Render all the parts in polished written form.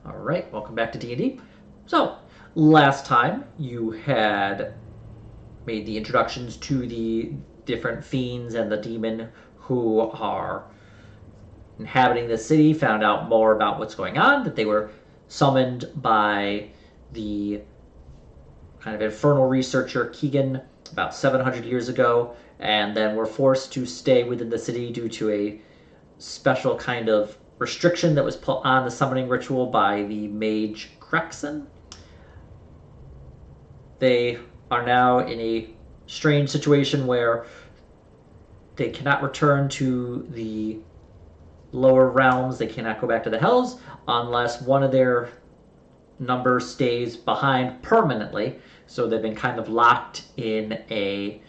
All right, welcome back to D&D. So, last time you had made the introductions to the different fiends and the demon who are inhabiting the city, found out more about what's going on, that they were summoned by the kind of infernal researcher Keegan about 700 years ago, and then were forced to stay within the city due to a special kind of restriction that was put on the summoning ritual by the mage Crexon. They are now in a strange situation where they cannot return to the lower realms. They cannot go back to the hells unless one of their numbers stays behind permanently. So they've been kind of locked in a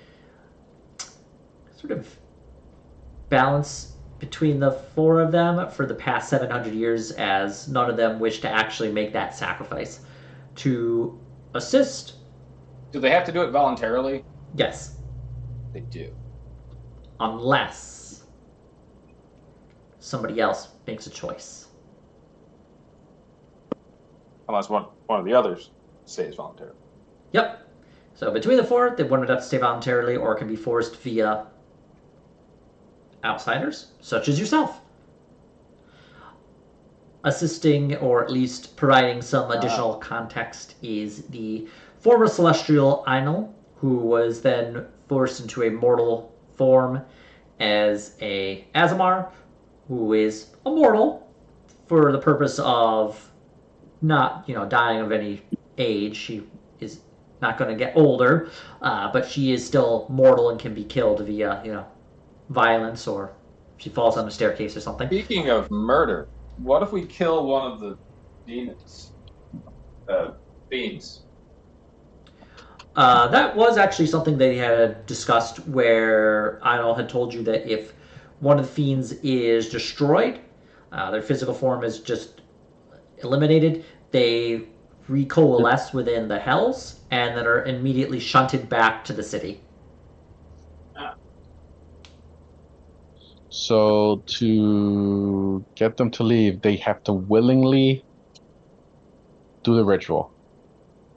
sort of balance between the four of them for the past 700 years, as none of them wish to actually make that sacrifice to assist. Do they have to do it voluntarily? Yes. They do. Unless somebody else makes a choice. Unless one of the others stays voluntarily. Yep. So between the four, they would have to stay voluntarily or can be forced via outsiders, such as yourself. Assisting, or at least providing some additional context, is the former celestial Einel, who was then forced into a mortal form as a Azamar, who is immortal for the purpose of not, dying of any age. She is not going to get older, but she is still mortal and can be killed via, violence, or she falls on a staircase or something. Speaking of murder, what if we kill one of the demons? Fiends. That was actually something they had discussed, where Einol had told you that if one of the fiends is destroyed, their physical form is just eliminated, they recoalesce within the hells and then are immediately shunted back to the city. So to get them to leave, they have to willingly do the ritual.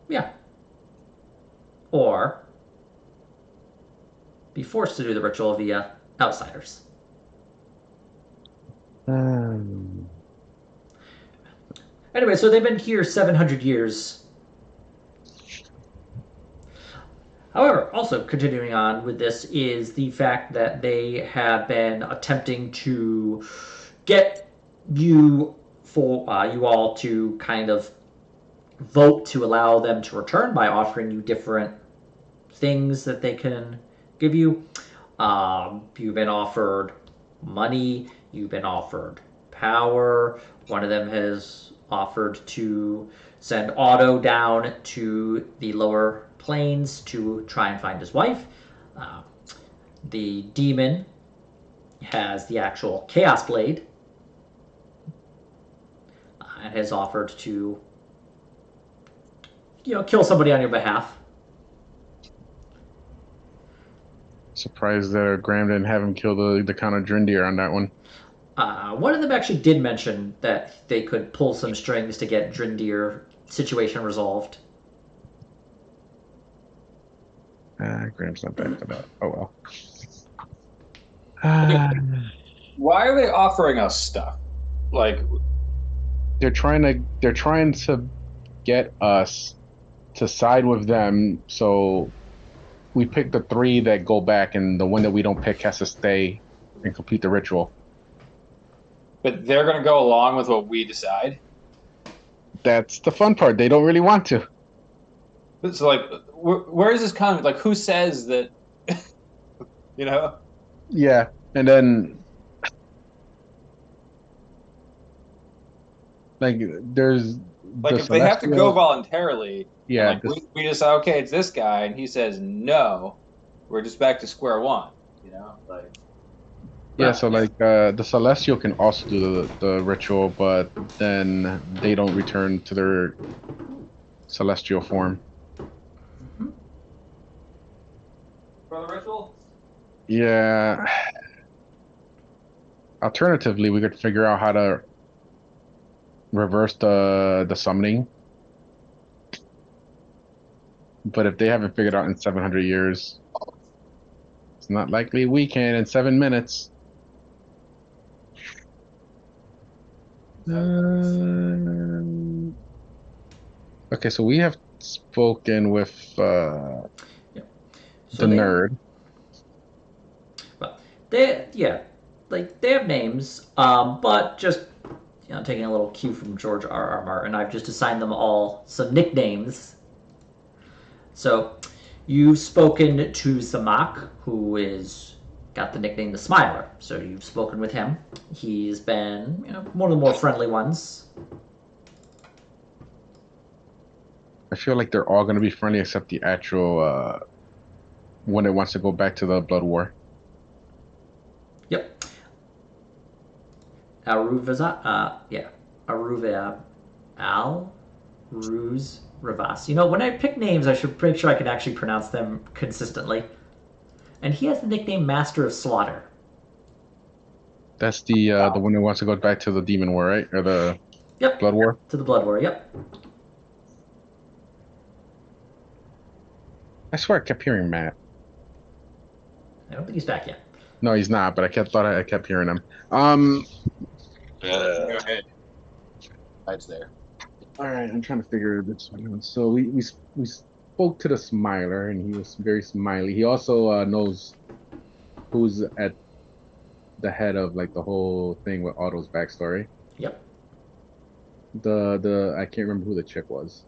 Yeah. Or be forced to do the ritual via outsiders. Anyway, so they've been here 700 years. However, also continuing on with this is the fact that they have been attempting to get you all to kind of vote to allow them to return by offering you different things that they can give you. You've been offered money. You've been offered power. One of them has offered to send Otto down to the lower planes to try and find his wife. The demon has the actual Chaos Blade and has offered to, kill somebody on your behalf. Surprised that Graham didn't have him kill the Count of Drindir on that one. One of them actually did mention that they could pull some strings to get Drindir situation resolved. Graham's not back for that. Oh well. Why are they offering us stuff? Like they're trying to get us to side with them, so we pick the three that go back, and the one that we don't pick has to stay and complete the ritual. But they're going to go along with what we decide? That's the fun part. They don't really want to. It's like, where is this coming? Like, who says that, Yeah, and then, like, there's... Like, if they have to go voluntarily, yeah, we decide, okay, it's this guy, and he says no, we're just back to square one, like... Yeah, so like the Celestial can also do the ritual, but then they don't return to their celestial form. For the ritual? Yeah. Alternatively, we could figure out how to reverse the summoning. But if they haven't figured out in 700 years, it's not likely we can in 7 minutes. Okay, so we have spoken with So the nerd. Well, they have names, but just taking a little cue from George R. R. Martin, I've just assigned them all some nicknames. So you've spoken to Zamak, who is got the nickname the Smiler. So you've spoken with him. He's been one of the more friendly ones. I feel like they're all going to be friendly except the actual one that wants to go back to the Blood War. Yep. Aruvaza, Aruva Al Ruz Ravas. When I pick names, I should make sure I can actually pronounce them consistently. And he has the nickname Master of Slaughter. That's the one that wants to go back to the Demon War, right? Or the Blood War? To the Blood War, yep. I swear I kept hearing Matt. I don't think he's back yet. No, he's not, but I kept hearing him. Go ahead. It's there. All right, I'm trying to figure this one out. So we spoke to the Smiler, and he was very smiley. He also knows who's at the head of like the whole thing with Otto's backstory. Yep. The I can't remember who the chick was.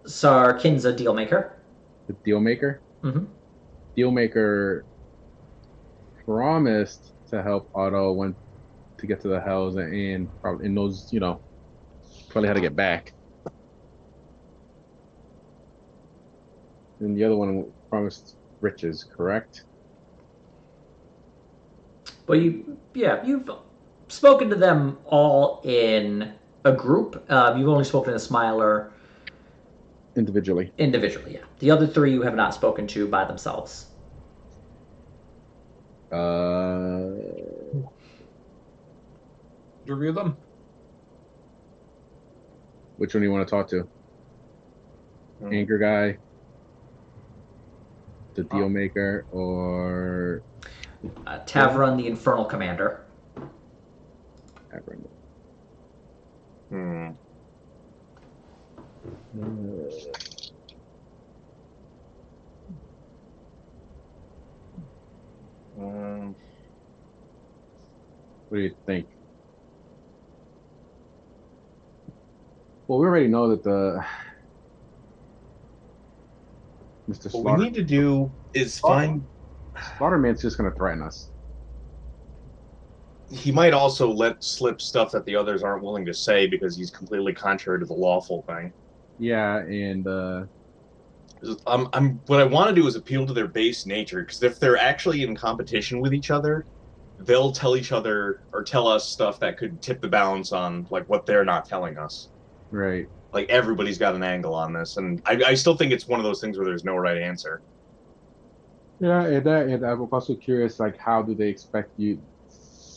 Sarkin's a deal maker. The deal maker. Mm-hmm. Deal maker promised to help Otto when to get to the Hells and probably knows probably how to get back. And the other one promised riches, correct? But you've spoken to them all in a group. You've only spoken to Smiler individually. Individually, yeah. The other three you have not spoken to by themselves. Review them. Which one do you want to talk to? Anchor guy, the deal maker, or Tavron, the Infernal Commander. Tavron. What do you think? Well, we already know that the Mr. Slaughter. What we need to do is find. Slaughterman's just going to threaten us. He might also let slip stuff that the others aren't willing to say because he's completely contrary to the lawful thing. Yeah, and what I want to do is appeal to their base nature, because if they're actually in competition with each other, they'll tell each other or tell us stuff that could tip the balance on like what they're not telling us. Right. Like everybody's got an angle on this, and I still think it's one of those things where there's no right answer. Yeah, and I'm also curious, like, how do they expect you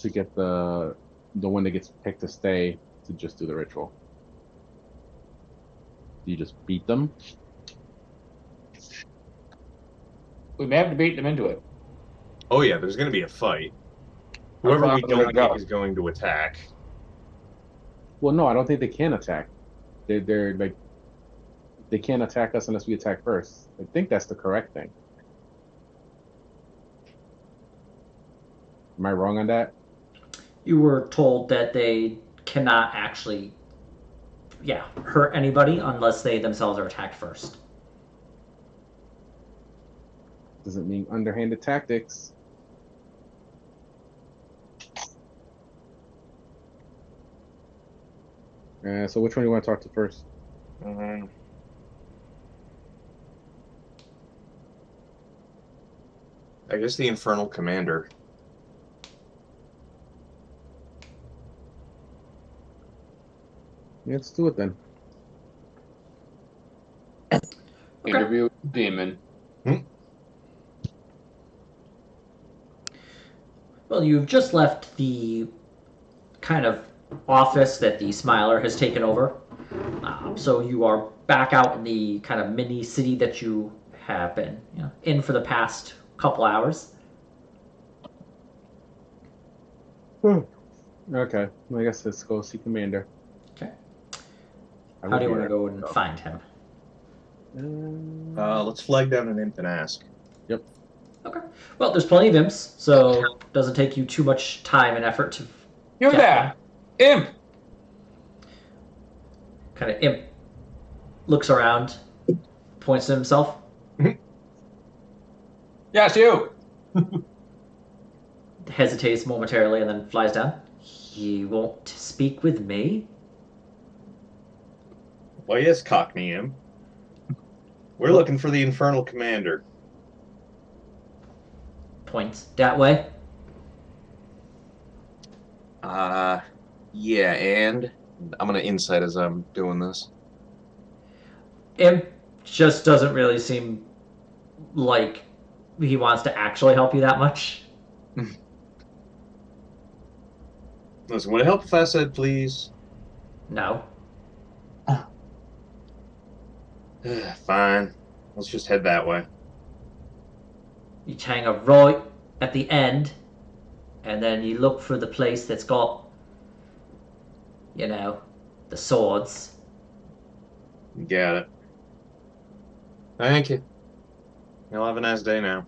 to get the one that gets picked to stay to just do the ritual? Do you just beat them? We may have to beat them into it. Oh yeah, there's going to be a fight. Whoever we don't think is going to attack. Well, no, I don't think they can attack. They're like, they can't attack us unless we attack first. I think that's the correct thing. Am I wrong on that? You were told that they cannot actually, hurt anybody unless they themselves are attacked first. Doesn't mean underhanded tactics. So which one do you want to talk to first? I guess the Infernal Commander. Yeah, let's do it then. Interview demon. Well, you've just left the kind of office that the Smiler has taken over. So you are back out in the kind of mini city that you have been in for the past couple hours. Okay, I guess let's go see Commander. Okay. I How will do you be want to right go and back. find him? Let's flag down an imp and ask. Yep. Okay. Well, there's plenty of imps, so it doesn't take you too much time and effort to You're get that imp. kind of imp looks around, points to himself. Yes, you. Hesitates momentarily and then flies down. You won't speak with me? Why, yes, Cockney imp. We're looking for the Infernal Commander. Points that way. Yeah, and I'm gonna insight as I'm doing this. Imp just doesn't really seem like he wants to actually help you that much. Listen, would it help if I said please? No. Fine. Let's just head that way. You hang a right at the end, and then you look for the place that's got, the swords. Got it. Thank you. You'll have a nice day now.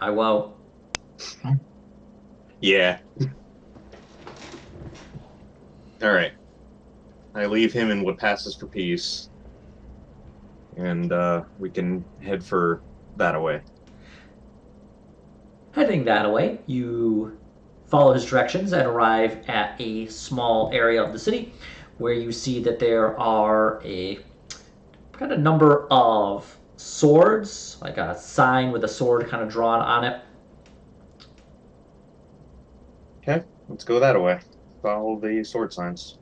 I won't. Yeah. All right. I leave him in what passes for peace, and we can head for that away. Heading that away, you follow his directions and arrive at a small area of the city where you see that there are a kind of number of swords, like a sign with a sword kind of drawn on it. Okay, let's go that way. Follow the sword signs.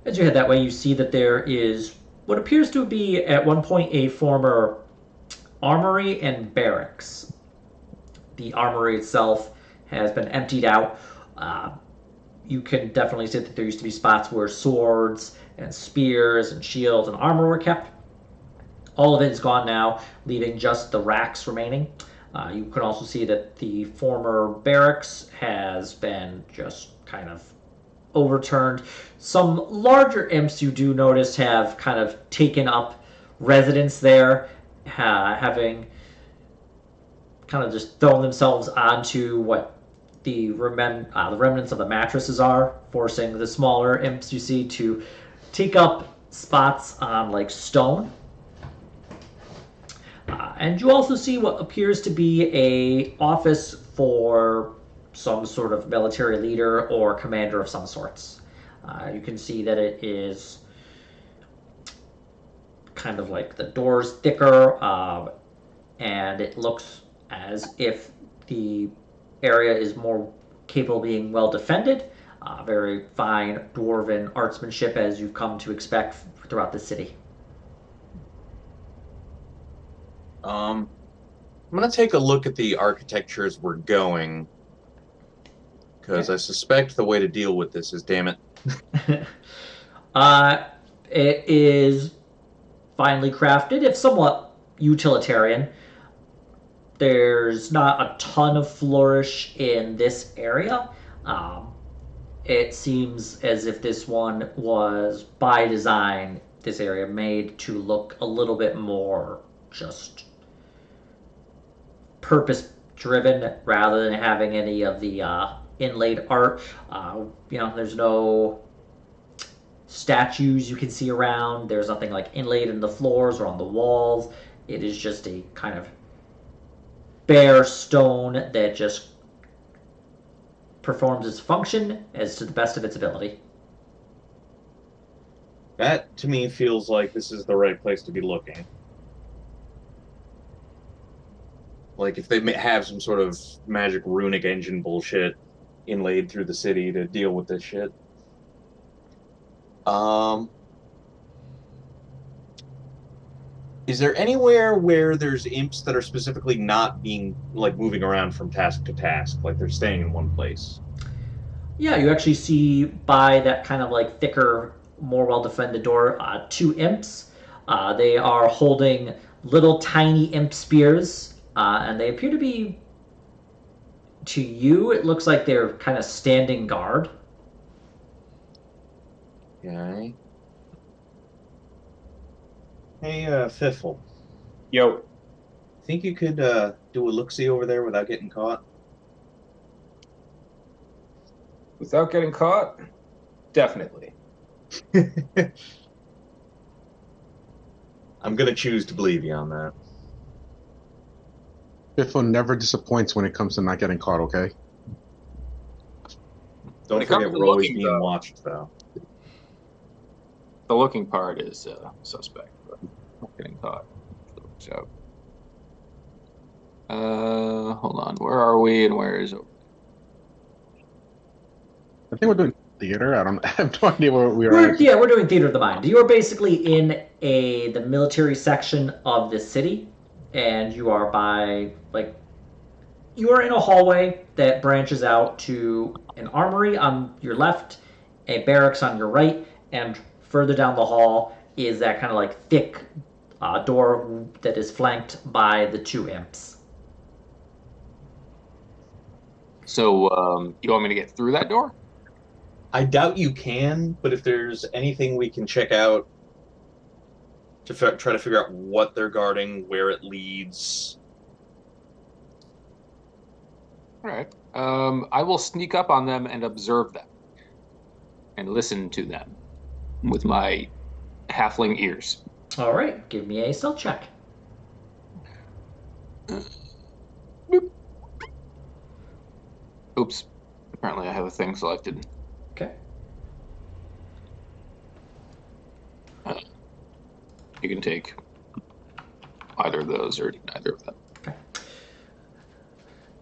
As you head that way, you see that there is what appears to be at one point a former armory and barracks. The armory itself has been emptied out. You can definitely see that there used to be spots where swords and spears and shields and armor were kept. All of it is gone now, leaving just the racks remaining. You can also see that the former barracks has been just kind of overturned. Some larger imps you do notice have kind of taken up residence there, having kind of just thrown themselves onto what the remnants of the mattresses are, forcing the smaller imps you see to take up spots on like stone. And you also see what appears to be a office for some sort of military leader or commander of some sorts. You can see that it is kind of like the doors thicker, and it looks as if the area is more capable of being well defended. Very fine dwarven artsmanship as you've come to expect throughout the city. I'm gonna take a look at the architecture as we're going, because I suspect the way to deal with this is, damn it. It is finely crafted, if somewhat utilitarian. There's not a ton of flourish in this area. It seems as if this one was, by design, this area made to look a little bit more just purpose driven rather than having any of the inlaid art. There's no statues you can see around. There's nothing like inlaid in the floors or on the walls. It is just a kind of bare stone that just performs its function as to the best of its ability. That, to me, feels like this is the right place to be looking. Like, if they have some sort of magic runic engine bullshit inlaid through the city to deal with this shit. Is there anywhere where there's imps that are specifically not being, like, moving around from task to task? Like, they're staying in one place? Yeah, you actually see by that kind of like thicker, more well defended door, two imps. They are holding little tiny imp spears, and they appear to be, to you, it looks like they're kind of standing guard. Okay. Hey, Fiffle, Yo, think you could do a look-see over there without getting caught? without getting caught? Definitely. I'm gonna choose to believe you on that. Biffle never disappoints when it comes to not getting caught, okay? Don't it comes forget to we're always looking, being though, watched, though. the looking part is suspect, but not getting caught. So, hold on. Where are we and where is it? I think we're doing theater. I have no idea where we are. We're doing theater of the mind. You are basically in the military section of the city, and you are by like you are in a hallway that branches out to an armory on your left, a barracks on your right, and further down the hall is that kind of like thick door that is flanked by the two imps. So, you want me to get through that door? I doubt you can, but if there's anything we can check out to try to figure out what they're guarding, where it leads. All right. I will sneak up on them and observe them and listen to them with my halfling ears. All right, give me a stealth check. Oops. Apparently I have a thing selected. Okay. You can take either of those or neither of them. Okay.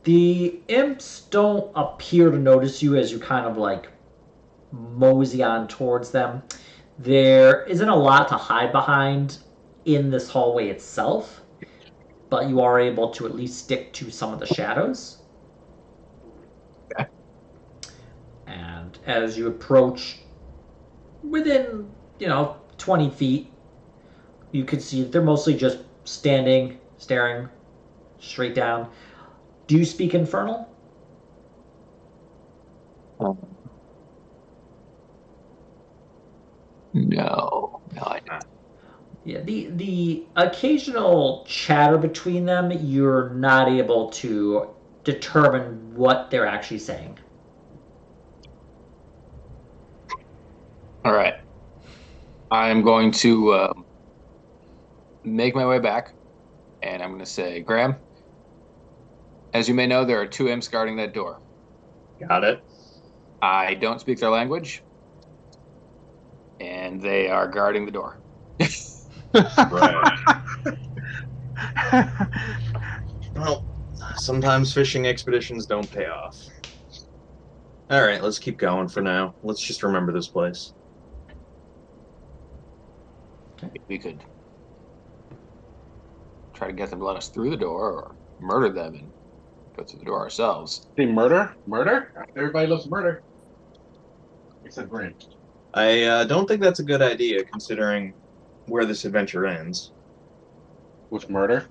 The imps don't appear to notice you as you kind of like mosey on towards them. There isn't a lot to hide behind in this hallway itself, but you are able to at least stick to some of the shadows. Okay. And as you approach within, 20 feet, you can see that they're mostly just standing, staring straight down. Do you speak Infernal? No, I don't. Yeah, the occasional chatter between them, you're not able to determine what they're actually saying. All right. I'm going to make my way back, and I'm going to say, Graham, as you may know, there are two imps guarding that door. Got it. I don't speak their language, and they are guarding the door. Right. Well, sometimes fishing expeditions don't pay off. All right, let's keep going for now. Let's just remember this place. We could try to get them to let us through the door or murder them and go through the door ourselves. Say murder? Murder? Everybody loves murder. Except Graham. I don't think that's a good idea, considering where this adventure ends. With murder?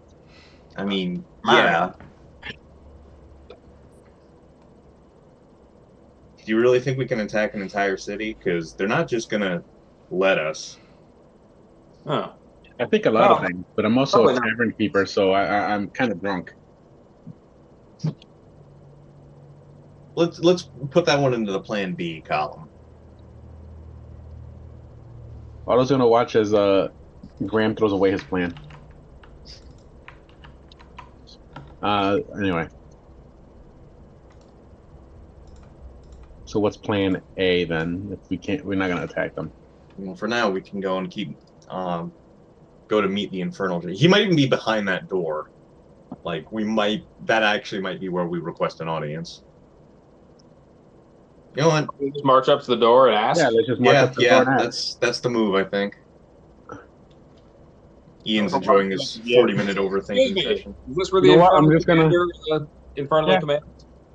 I mean, Murder. yeah. Do you really think we can attack an entire city? Because they're not just gonna let us. Oh. I think a lot of Well, things, but I'm also probably a not. tavern keeper, so I'm kind of drunk. Let's put that one into the Plan B column. All I was gonna watch as Graham throws away his plan. Anyway. So what's plan A then? If we're not gonna attack them. Well, for now, we can go and keep go to meet the Infernal. He might even be behind that door. Like that actually might be where we request an audience. You know what? We just march up to the door and ask. Yeah, let's just march up to the door and ask. That's the move, I think. Ian's enjoying this 40-minute overthinking session. Is this where You the know what? Infernal I'm just gonna Infernal Yeah. Command?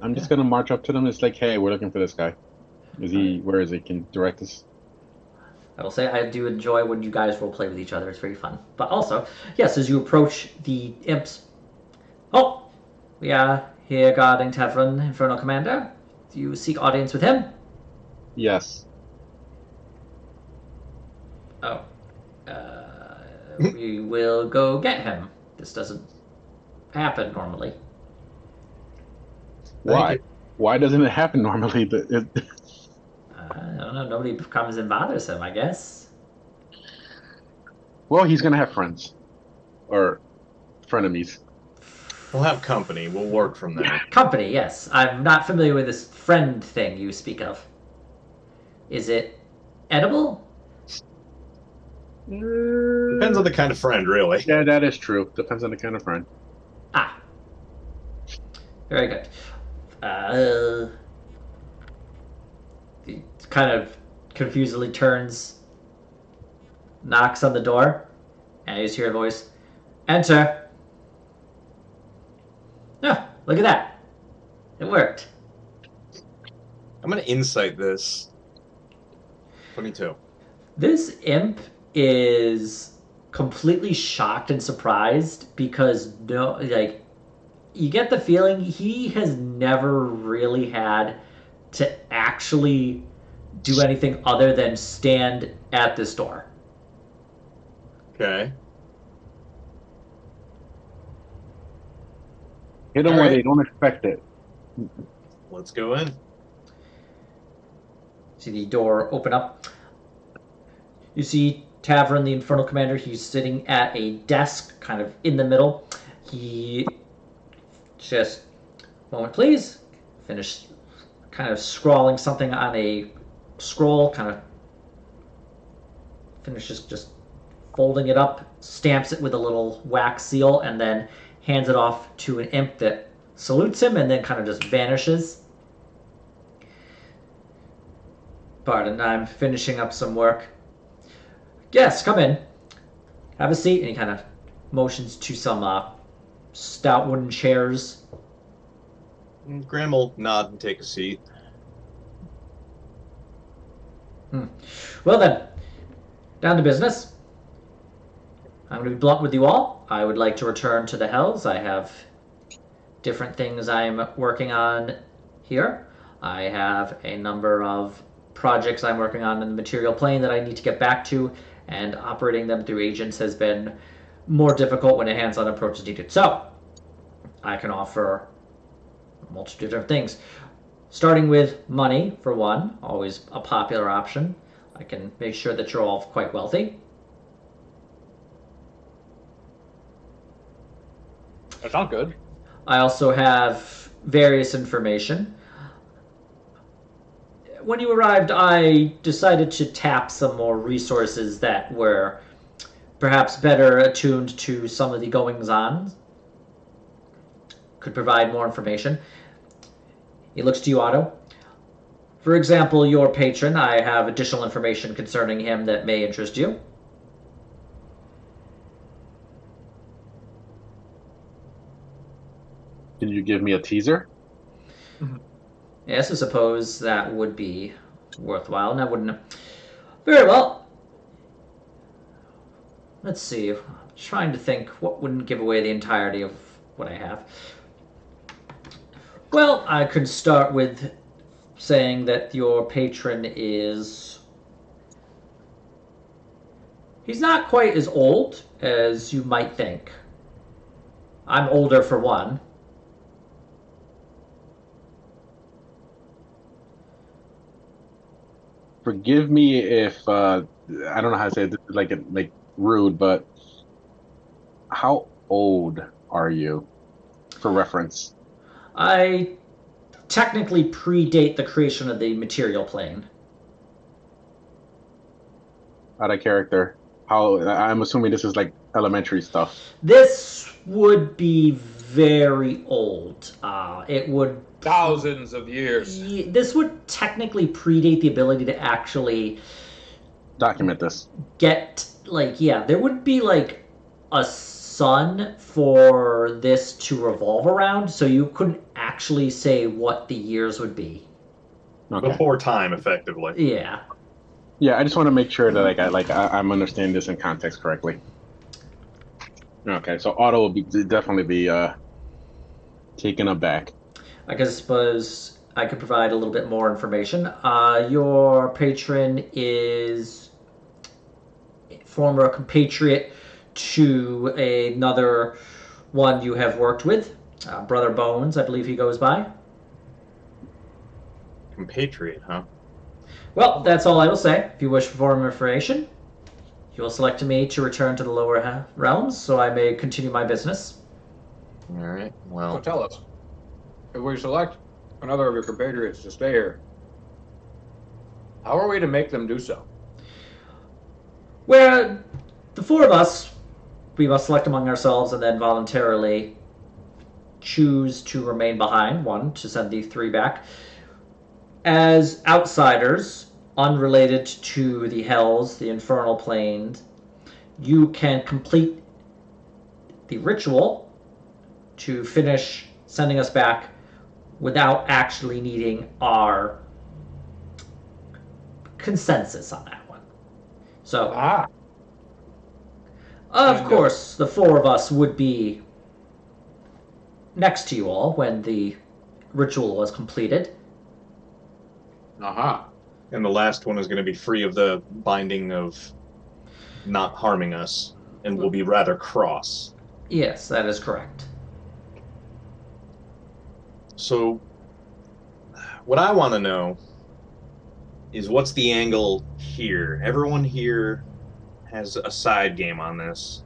I'm just gonna march up to them. It's like, hey, we're looking for this guy. Is he? Where is he? Can you direct us? I will say I do enjoy when you guys role play with each other. It's very fun. But also, yes, as you approach the imps. Oh, we are here guarding Tavern Infernal Commander. Do you seek audience with him? Yes. Oh. We will go get him. This doesn't happen normally. Why? you. Why doesn't it happen normally? I don't know. Nobody comes and bothers him, I guess. Well, he's gonna have friends or frenemies. We'll have company. We'll work from there. Company, yes. I'm not familiar with this friend thing you speak of. Is it edible? Depends on the kind of friend, really. Yeah, that is true. Depends on the kind of friend. Ah. Very good. He kind of confusedly turns, knocks on the door, and you hear a voice. Enter. Oh, look at that. It worked. I'm gonna insight this. 22. This imp is completely shocked and surprised because you get the feeling he has never really had to actually do anything other than stand at this door. Okay. Hit them All where right. they don't expect it. Let's go in. See the door open up. You see Tavern, the Infernal Commander. He's sitting at a desk, kind of in the middle. He just, moment please, finished kind of scrawling something on a scroll, kind of finishes just folding it up, stamps it with a little wax seal, and then hands it off to an imp that salutes him and then kind of just vanishes. Pardon, I'm finishing up some work. Yes, come in. Have a seat. And he kind of motions to some stout wooden chairs. Graham will nod and take a seat. Well then, down to business. I'm going to be blunt with you all. I would like to return to the Hells. I have different things I'm working on here. I have a number of projects I'm working on in the material plane that I need to get back to, and operating them through agents has been more difficult when a hands-on approach is needed. So, I can offer a multitude of different things. Starting with money, for one, always a popular option. I can make sure that you're all quite wealthy. That sounds good. I also have various information. When you arrived, I decided to tap some more resources that were perhaps better attuned to some of the goings-on. Could provide more information. He looks to you, Otto. For example, your patron, I have additional information concerning him that may interest you. Can you give me a teaser? Yes, I suppose that would be worthwhile. And I wouldn't. Very well. Let's see. I'm trying to think what wouldn't give away the entirety of what I have. Well, I could start with saying that your patron is. He's not quite as old as you might think. I'm older for one. Forgive me if I don't know how to say it. This is like rude, but how old are you, for reference? I technically predate the creation of the material plane. Out of character. How I'm assuming this is like elementary stuff. This would be very old. It would Thousands of years. This would technically predate the ability to actually Document this. get there would be like a sun for this to revolve around, so you couldn't actually say what the years would be. Okay. before time, effectively. Yeah. Yeah, I just want to make sure that I'm understanding this in context correctly. Okay, so Otto will definitely be taken aback. I guess suppose I could provide a little bit more information. Your patron is a former compatriot to another one you have worked with, Brother Bones, I believe he goes by. Compatriot, huh? Well, that's all I will say. If you wish for more information, you will select me to return to the lower realms so I may continue my business. All right. So Well, tell us, if we select another of your compatriots to stay here, how are we to make them do so? Where the four of us, we must select among ourselves and then voluntarily choose to remain behind, one, to send the three back. As outsiders, unrelated to the hells, the infernal planes, you can complete the ritual to finish sending us back without actually needing our consensus on that one. So, of And, course, the four of us would be next to you all when the ritual was completed. Aha. and the last one is going to be free of the binding of not harming us, and will be rather cross. Yes, that is correct. So, what I want to know is what's the angle here? Everyone here has a side game on this,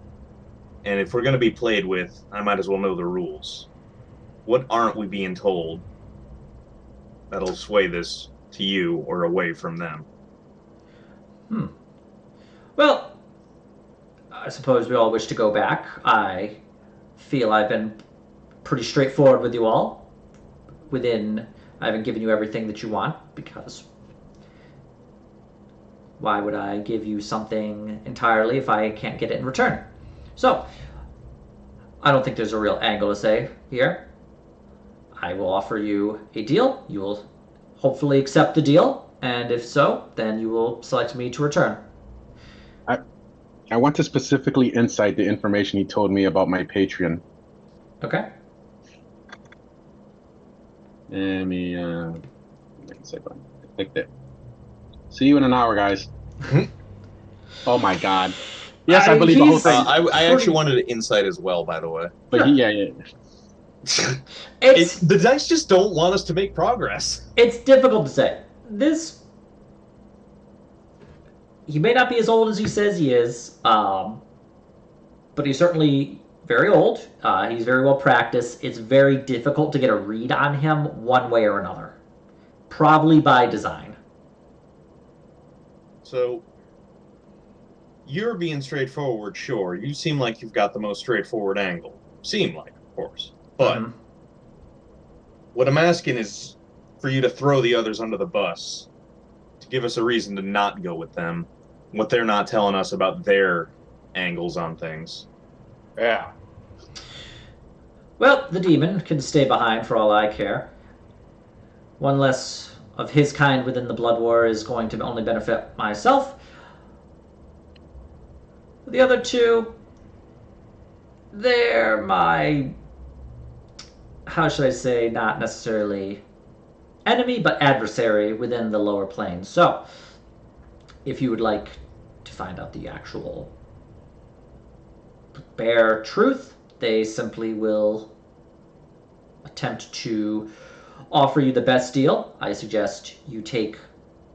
and if we're going to be played with, I might as well know the rules. What aren't we being told that'll sway this to you or away from them? Well, I suppose we all wish to go back. I feel I've been pretty straightforward with you all. I haven't given you everything that you want, because why would I give you something entirely if I can't get it in return? So, I don't think there's a real angle to say here. I will offer you a deal. You will hopefully accept the deal, and if so, then you will select me to return. I want to specifically insight the information he told me about my Patreon. Okay? Let me click that. See you in an hour, guys. Oh my God. Yes, I believe the whole thing. I actually wanted insight as well, by the way. But yeah. The dice just don't want us to make progress. It's difficult to say. He may not be as old as he says he is, but he's certainly very old. He's very well practiced. It's very difficult to get a read on him one way or another. Probably by design. So, you're being straightforward, sure. You seem like you've got the most straightforward angle. Seem like, of course. But what I'm asking is for you to throw the others under the bus, to give us a reason to not go with them, what they're not telling us about their angles on things. Yeah. Well, the demon can stay behind for all I care. One less of his kind within the Blood War is going to only benefit myself. The other two, they're my, how should I say, not necessarily enemy, but adversary within the lower planes. So, if you would like to find out the actual bare truth, they simply will attempt to offer you the best deal. I suggest you take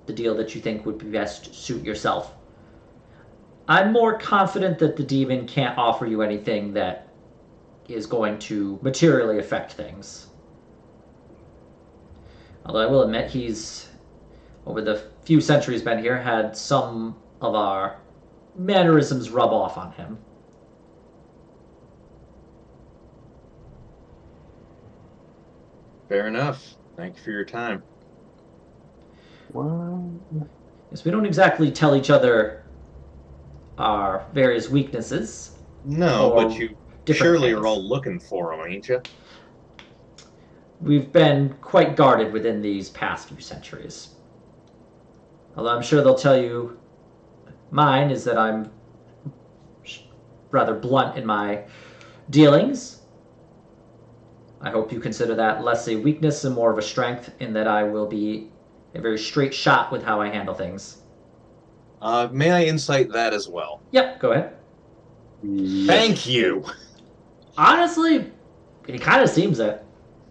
the deal that you think would best suit yourself. I'm more confident that the demon can't offer you anything that is going to materially affect things. Although I will admit he's, over the few centuries been here, had some of our mannerisms rub off on him. Fair enough. Thank you for your time. Well, Yes, we don't exactly tell each other our various weaknesses. No, Or but you different surely things. are all looking for them, ain't you? we've been quite guarded within these past few centuries. Although I'm sure they'll tell you mine is that I'm rather blunt in my dealings. I hope you consider that less a weakness and more of a strength, in that I will be a very straight shot with how I handle things. May I insight that as well? Yep, go ahead. Thank you. Honestly, it kind of seems it.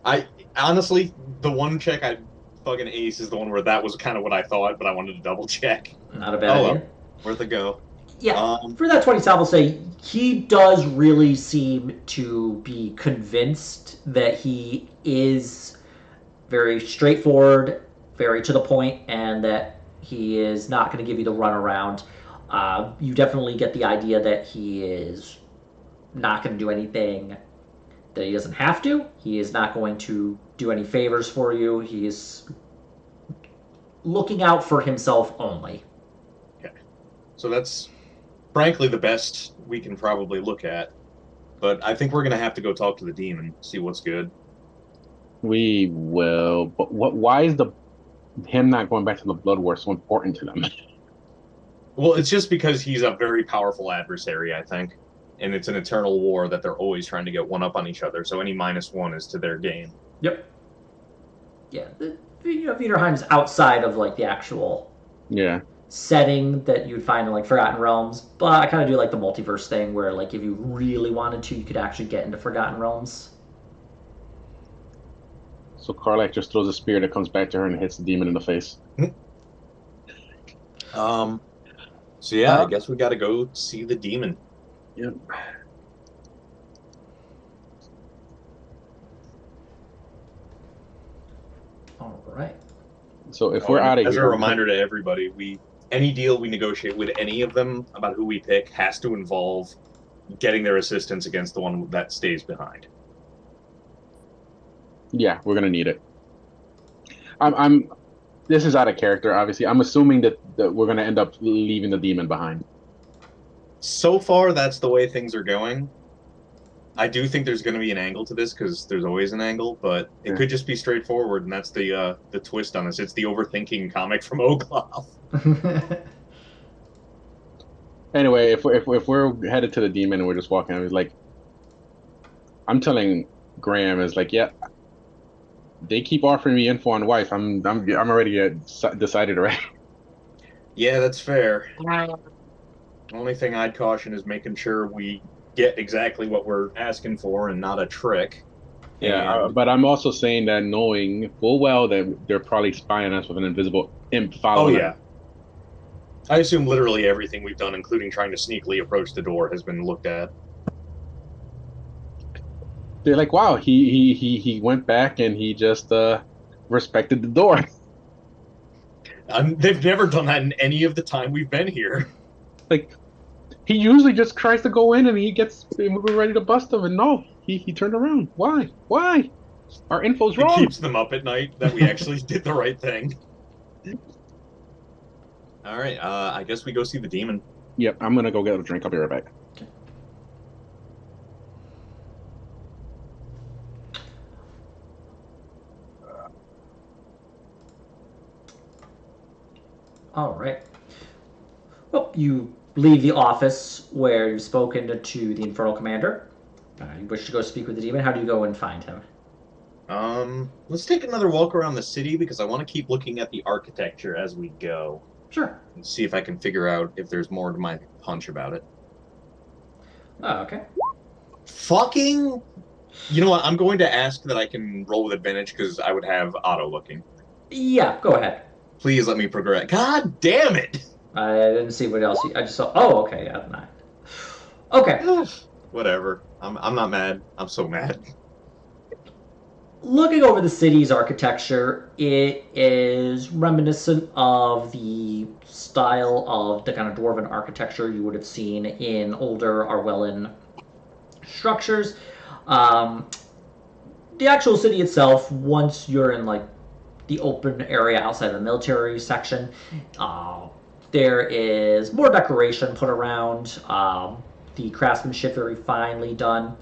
I honestly, the one check I fucking ace is the one where that was kind of what I thought, but I wanted to double check. Not a bad idea. Well, worth a go. Yeah, for that 20 I will say he does really seem to be convinced that he is very straightforward, very to the point, and that he is not going to give you the runaround. You definitely get the idea that he is not going to do anything that he doesn't have to. He is not going to do any favors for you. He is looking out for himself only. Okay. So that's frankly the best we can probably look at. But I think we're going to have to go talk to the demon, see what's good. We will. But why is him not going back to the Blood War so important to them? Well, it's just because he's a very powerful adversary, I think. And it's an eternal war that they're always trying to get one up on each other. So any -1 is to their gain. Yep. Yeah, Viderheim's outside of like the actual setting that you'd find in like Forgotten Realms, but I kind of do like the multiverse thing where like if you really wanted to, you could actually get into Forgotten Realms. So Karlach just throws a spear that comes back to her and hits the demon in the face. So yeah, I guess we got to go see the demon. Yep. All right. So if we're out of here, as a reminder to everybody, any deal we negotiate with any of them about who we pick has to involve getting their assistance against the one that stays behind. Yeah, we're gonna need it. This is out of character, obviously. I'm assuming that we're gonna end up leaving the demon behind. So far, that's the way things are going. I do think there's going to be an angle to this because there's always an angle, but it could just be straightforward, and that's the twist on this. It's the overthinking comic from Ogloff. Anyway, if we're headed to the demon and we're just walking, I was like, I'm telling Graham is like, yeah, they keep offering me info on wife. I'm already decided already. Yeah, that's fair. Only thing I'd caution is making sure we get exactly what we're asking for and not a trick. Yeah, but I'm also saying that knowing full well that they're probably spying us with an invisible imp following. Oh yeah. I assume literally everything we've done, including trying to sneakily approach the door, has been looked at. They're like, wow, he went back and he just respected the door. They've never done that in any of the time we've been here. Like, he usually just tries to go in and we're ready to bust him, and no, he turned around. Why? Our info's wrong. It keeps them up at night that we actually did the right thing. All right, I guess we go see the demon. Yep, I'm gonna go get a drink. I'll be right back. Okay. All right. Well, you leave the office where you've spoken to the Infernal Commander. You wish to go speak with the demon. How do you go and find him? Let's take another walk around the city because I want to keep looking at the architecture as we go. Sure. And see if I can figure out if there's more to my punch about it. Oh, okay. Fucking... You know what? I'm going to ask that I can roll with advantage because I would have auto looking. Yeah, go ahead. Please let me progress. God damn it! I didn't see what else. I just saw. Oh, okay. Yeah, 9. Okay. Whatever. I'm not mad. I'm so mad. Looking over the city's architecture, it is reminiscent of the style of the kind of dwarven architecture you would have seen in older Arwellan structures. The actual city itself, once you're in like the open area outside of the military section, there is more decoration put around. The craftsmanship very finely done.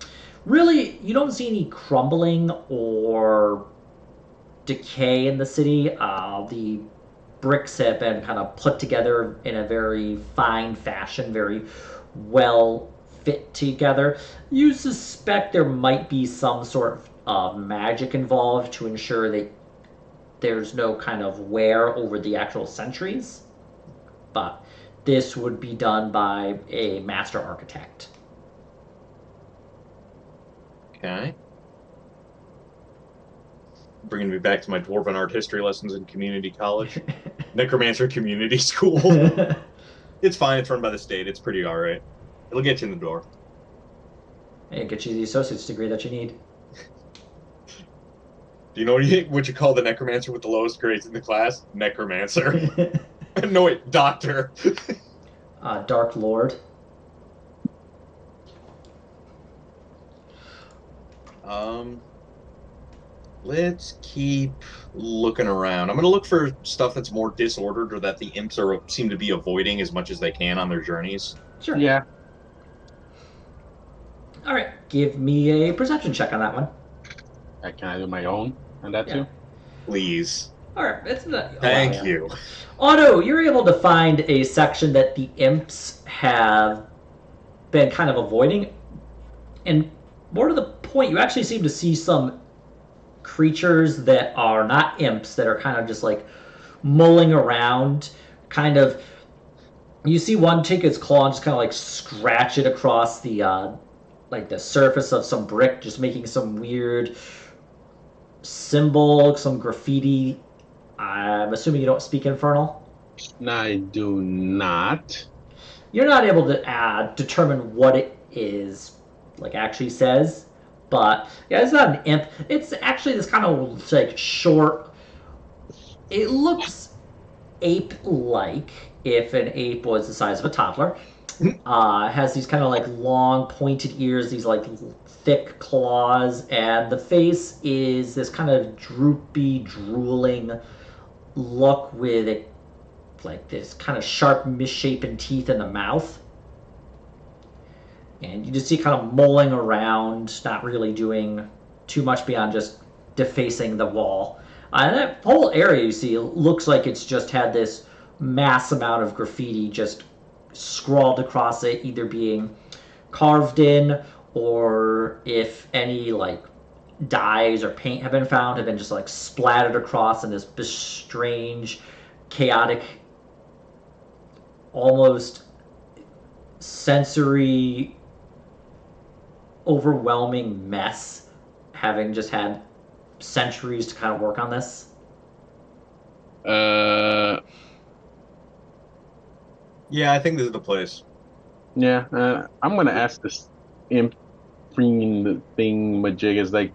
Really, you don't see any crumbling or decay in the city. The bricks have been kind of put together in a very fine fashion, very well fit together. You suspect there might be some sort of magic involved to ensure that there's no kind of wear over the actual centuries, but this would be done by a master architect. Okay. Bringing me back to my dwarven art history lessons in community college. Necromancer Community School. It's fine. It's run by the state. It's pretty all right. It'll get you in the door. It gets you the associate's degree that you need. Do you know what you call the necromancer with the lowest grades in the class? Necromancer. No, wait, doctor. Dark Lord. Let's keep looking around. I'm going to look for stuff that's more disordered or that the imps seem to be avoiding as much as they can on their journeys. Sure. Yeah. All right. Give me a perception check on that one. Can I do my own on that too? Please. All right. It's not. Thank you. Otto, you're able to find a section that the imps have been kind of avoiding. And more to the point, you actually seem to see some creatures that are not imps, that are kind of just like mulling around, kind of. You see one take its claw and just kind of like scratch it across the like the surface of some brick, just making some weird symbol, some graffiti. I'm assuming you don't speak Infernal. I do not. You're not able to determine what it is, like actually says, but yeah, it's not an imp. It's actually this kind of like short. It looks ape-like if an ape was the size of a toddler. Has these kind of like long pointed ears, these like thick claws, and the face is this kind of droopy, drooling look with like this kind of sharp, misshapen teeth in the mouth. And you just see kind of mulling around, not really doing too much beyond just defacing the wall. And that whole area you see looks like it's just had this mass amount of graffiti just scrawled across it, either being carved in, or if any like dyes or paint have been found, have been just like splattered across in this strange, chaotic, almost sensory overwhelming mess, having just had centuries to kind of work on this. Yeah, I think this is the place. Yeah, I'm gonna ask this imp thing majig is like,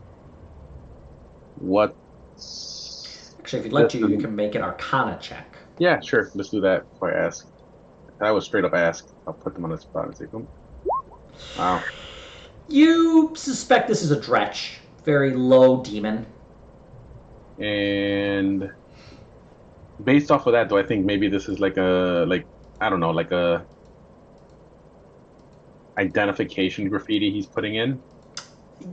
what? Actually, if you'd like to, you can make an Arcana check. Yeah, sure. Let's do that before I ask. If I was straight up ask, I'll put them on the spot and say, wow. You suspect this is a Dretch, very low demon. And based off of that, do I think maybe this is like I don't know, like a identification graffiti he's putting in?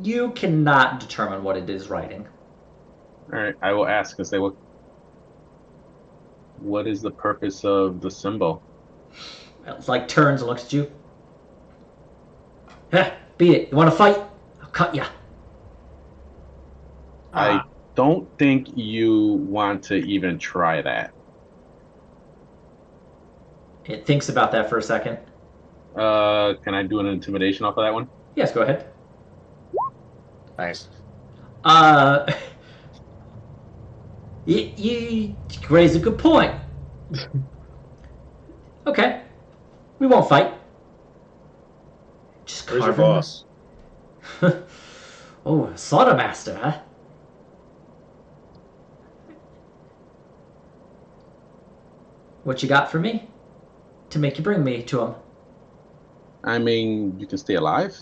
You cannot determine what it is writing. All right, I will ask and say, what is the purpose of the symbol? It like turns and looks at you. Heh, beat it. You want to fight? I'll cut ya. I don't think you want to even try that. It thinks about that for a second. Can I do an intimidation off of that one? Yes, go ahead. Nice. You raise a good point. Okay. We won't fight. Just Where's your carve him. boss? Oh, slaughter master, huh? What you got for me? To make you bring me to him? I mean, you can stay alive.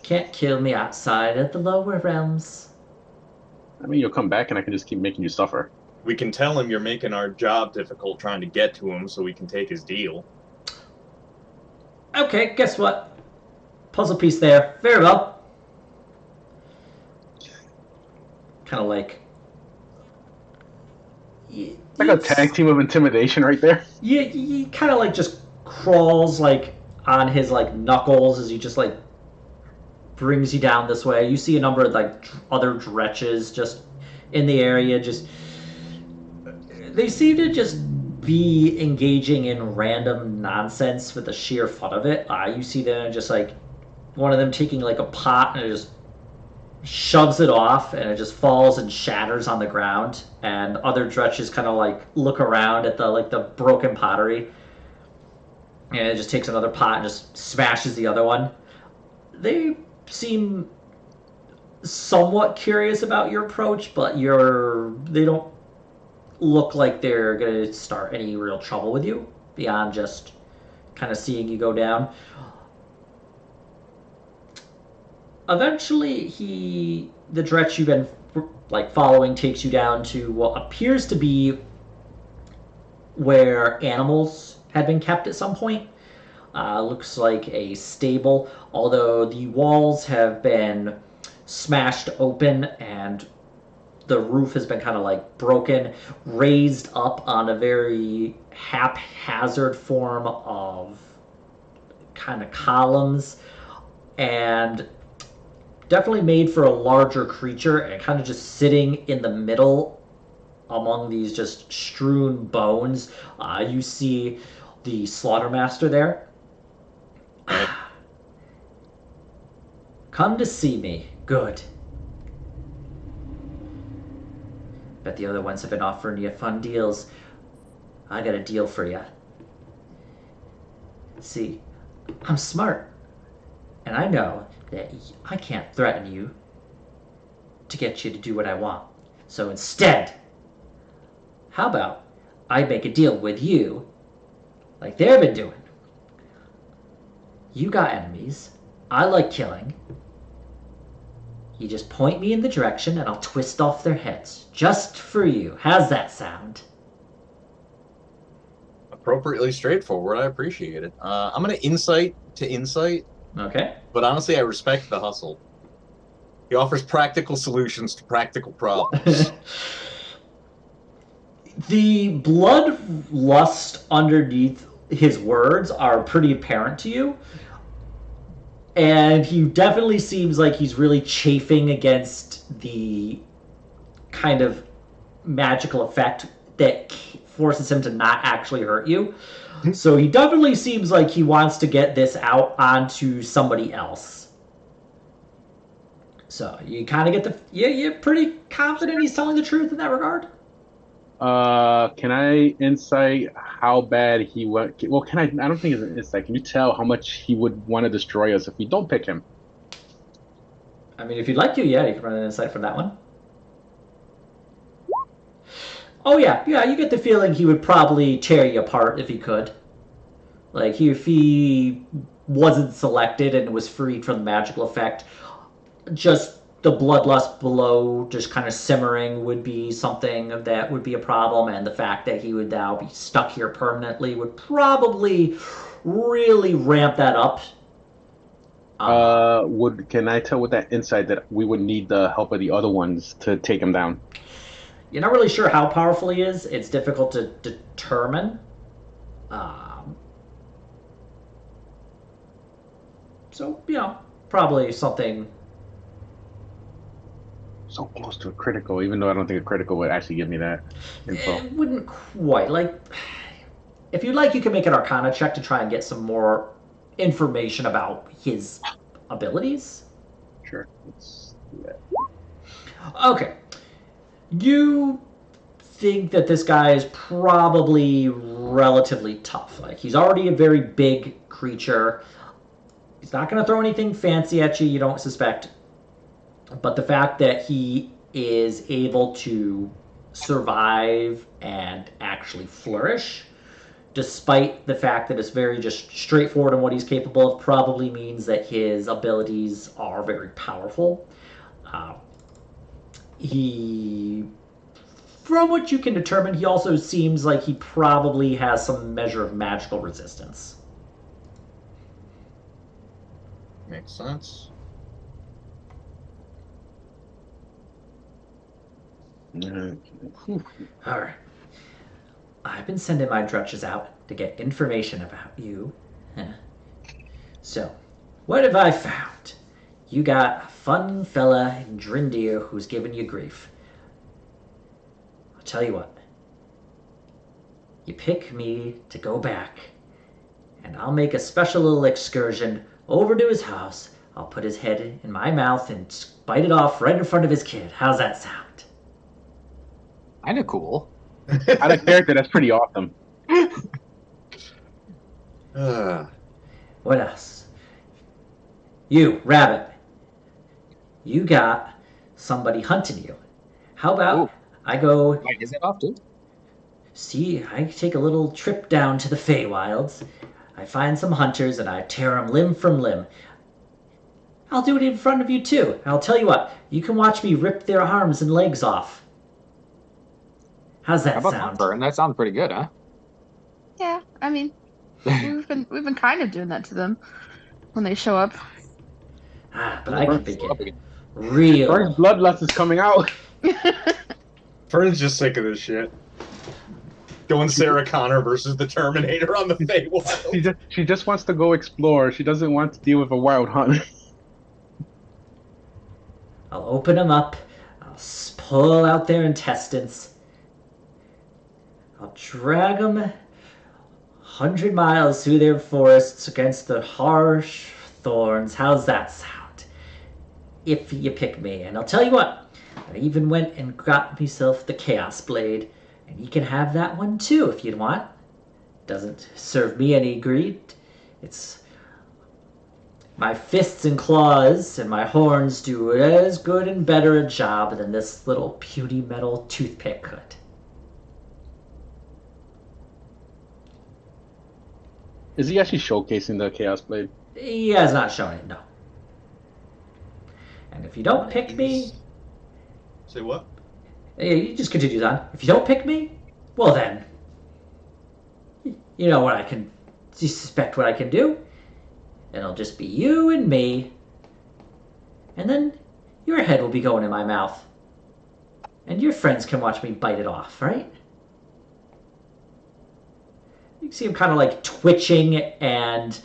Can't kill me outside of the lower realms. I mean, you'll come back and I can just keep making you suffer. We can tell him you're making our job difficult trying to get to him so we can take his deal. Okay, guess what? Puzzle piece there. Very well. Kind of like Like a tag team of intimidation right there. Yeah, he kind of like just crawls like on his like knuckles as he just like brings you down this way. You see a number of like other dretches just in the area. Just they seem to just be engaging in random nonsense for the sheer fun of it. You see them just like one of them taking like a pot and it just shoves it off and it just falls and shatters on the ground. And other dretches kind of like look around at the broken pottery and it just takes another pot and just smashes the other one. They seem somewhat curious about your approach, but they don't look like they're gonna start any real trouble with you beyond just kind of seeing you go down. Eventually, the dretch you've been like following takes you down to what appears to be where animals had been kept at some point. Looks like a stable, although the walls have been smashed open and the roof has been kind of like broken, raised up on a very haphazard form of kind of columns, and definitely made for a larger creature and kind of just sitting in the middle among these just strewn bones. You see the slaughtermaster there. Come to see me. Good. Bet the other ones have been offering you fun deals. I got a deal for you. See, I'm smart. And I know that I can't threaten you to get you to do what I want. So instead, how about I make a deal with you like they've been doing? You got enemies. I like killing. You just point me in the direction and I'll twist off their heads. Just for you. How's that sound? Appropriately straightforward. I appreciate it. I'm going to insight to insight, Okay. but honestly, I respect the hustle. He offers practical solutions to practical problems. The bloodlust underneath his words are pretty apparent to you. And he definitely seems like he's really chafing against the kind of magical effect that forces him to not actually hurt you. So he definitely seems like he wants to get this out onto somebody else. So you kind of get you're pretty confident he's telling the truth in that regard. Can I insight how bad he went? Well, can I? I don't think it's an insight. Can you tell how much he would want to destroy us if we don't pick him? I mean, if you'd like to, yeah, you can run an insight for that one. Oh yeah, you get the feeling he would probably tear you apart if he could. Like if he wasn't selected and was freed from the magical effect, just the bloodlust below just kind of simmering would be something that would be a problem, and the fact that he would now be stuck here permanently would probably really ramp that up. Can I tell with that insight that we would need the help of the other ones to take him down? You're not really sure how powerful he is. It's difficult to determine. So, probably something. So close to a critical, even though I don't think a critical would actually give me that info. It wouldn't quite. Like, if you'd like, you can make an Arcana check to try and get some more information about his abilities. Sure. Let's do that. Okay. You think that this guy is probably relatively tough. Like, he's already a very big creature. He's not going to throw anything fancy at you, you don't suspect. But the fact that he is able to survive and actually flourish, despite the fact that it's very just straightforward in what he's capable of, probably means that his abilities are very powerful. From what you can determine, he also seems like he probably has some measure of magical resistance. Makes sense. All right. I've been sending my drudges out to get information about you. So, what have I found? You got a fun fella in Drindir who's giving you grief. I'll tell you what. You pick me to go back, and I'll make a special little excursion over to his house. I'll put his head in my mouth and bite it off right in front of his kid. How's that sound? Kind of cool. Out of character, that's pretty awesome. What else? You, Rabbit. You got somebody hunting you. How about Ooh. I go Wait, is that off too? see, I take a little trip down to the Feywilds. I find some hunters and I tear them limb from limb. I'll do it in front of you too. And I'll tell you what, you can watch me rip their arms and legs off. How's How that about sound? Fern? That sounds pretty good, huh? Yeah, I mean, we've been kind of doing that to them when they show up. But I can make Up it again. real. Fern's bloodlust is coming out. Fern's just sick of this shit. Going Sarah Connor versus the Terminator on the Feywild. She just wants to go explore. She doesn't want to deal with a wild hunt. I'll open them up. I'll pull out their intestines. I'll drag them 100 miles through their forests against the harsh thorns. How's that sound? If you pick me. And I'll tell you what, I even went and got myself the Chaos Blade. And you can have that one too if you'd want. Doesn't serve me any greed. It's my fists and claws and my horns do as good and better a job than this little puny metal toothpick could. Is he actually showcasing the Chaos Blade? He has not shown it, no. And if you don't pick me, Say what? he just continues on. If you don't pick me, well then, you know what I can, you suspect what I can do. It'll just be you and me. And then your head will be going in my mouth. And your friends can watch me bite it off, right? You can see him kind of like twitching and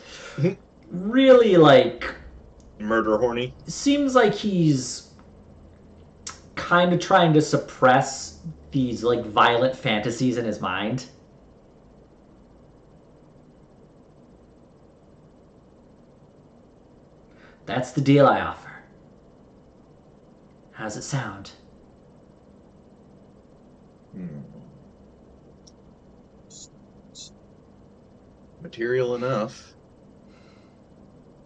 really like Murder horny. seems like he's kind of trying to suppress these like violent fantasies in his mind. That's the deal I offer. How's it sound? Material enough.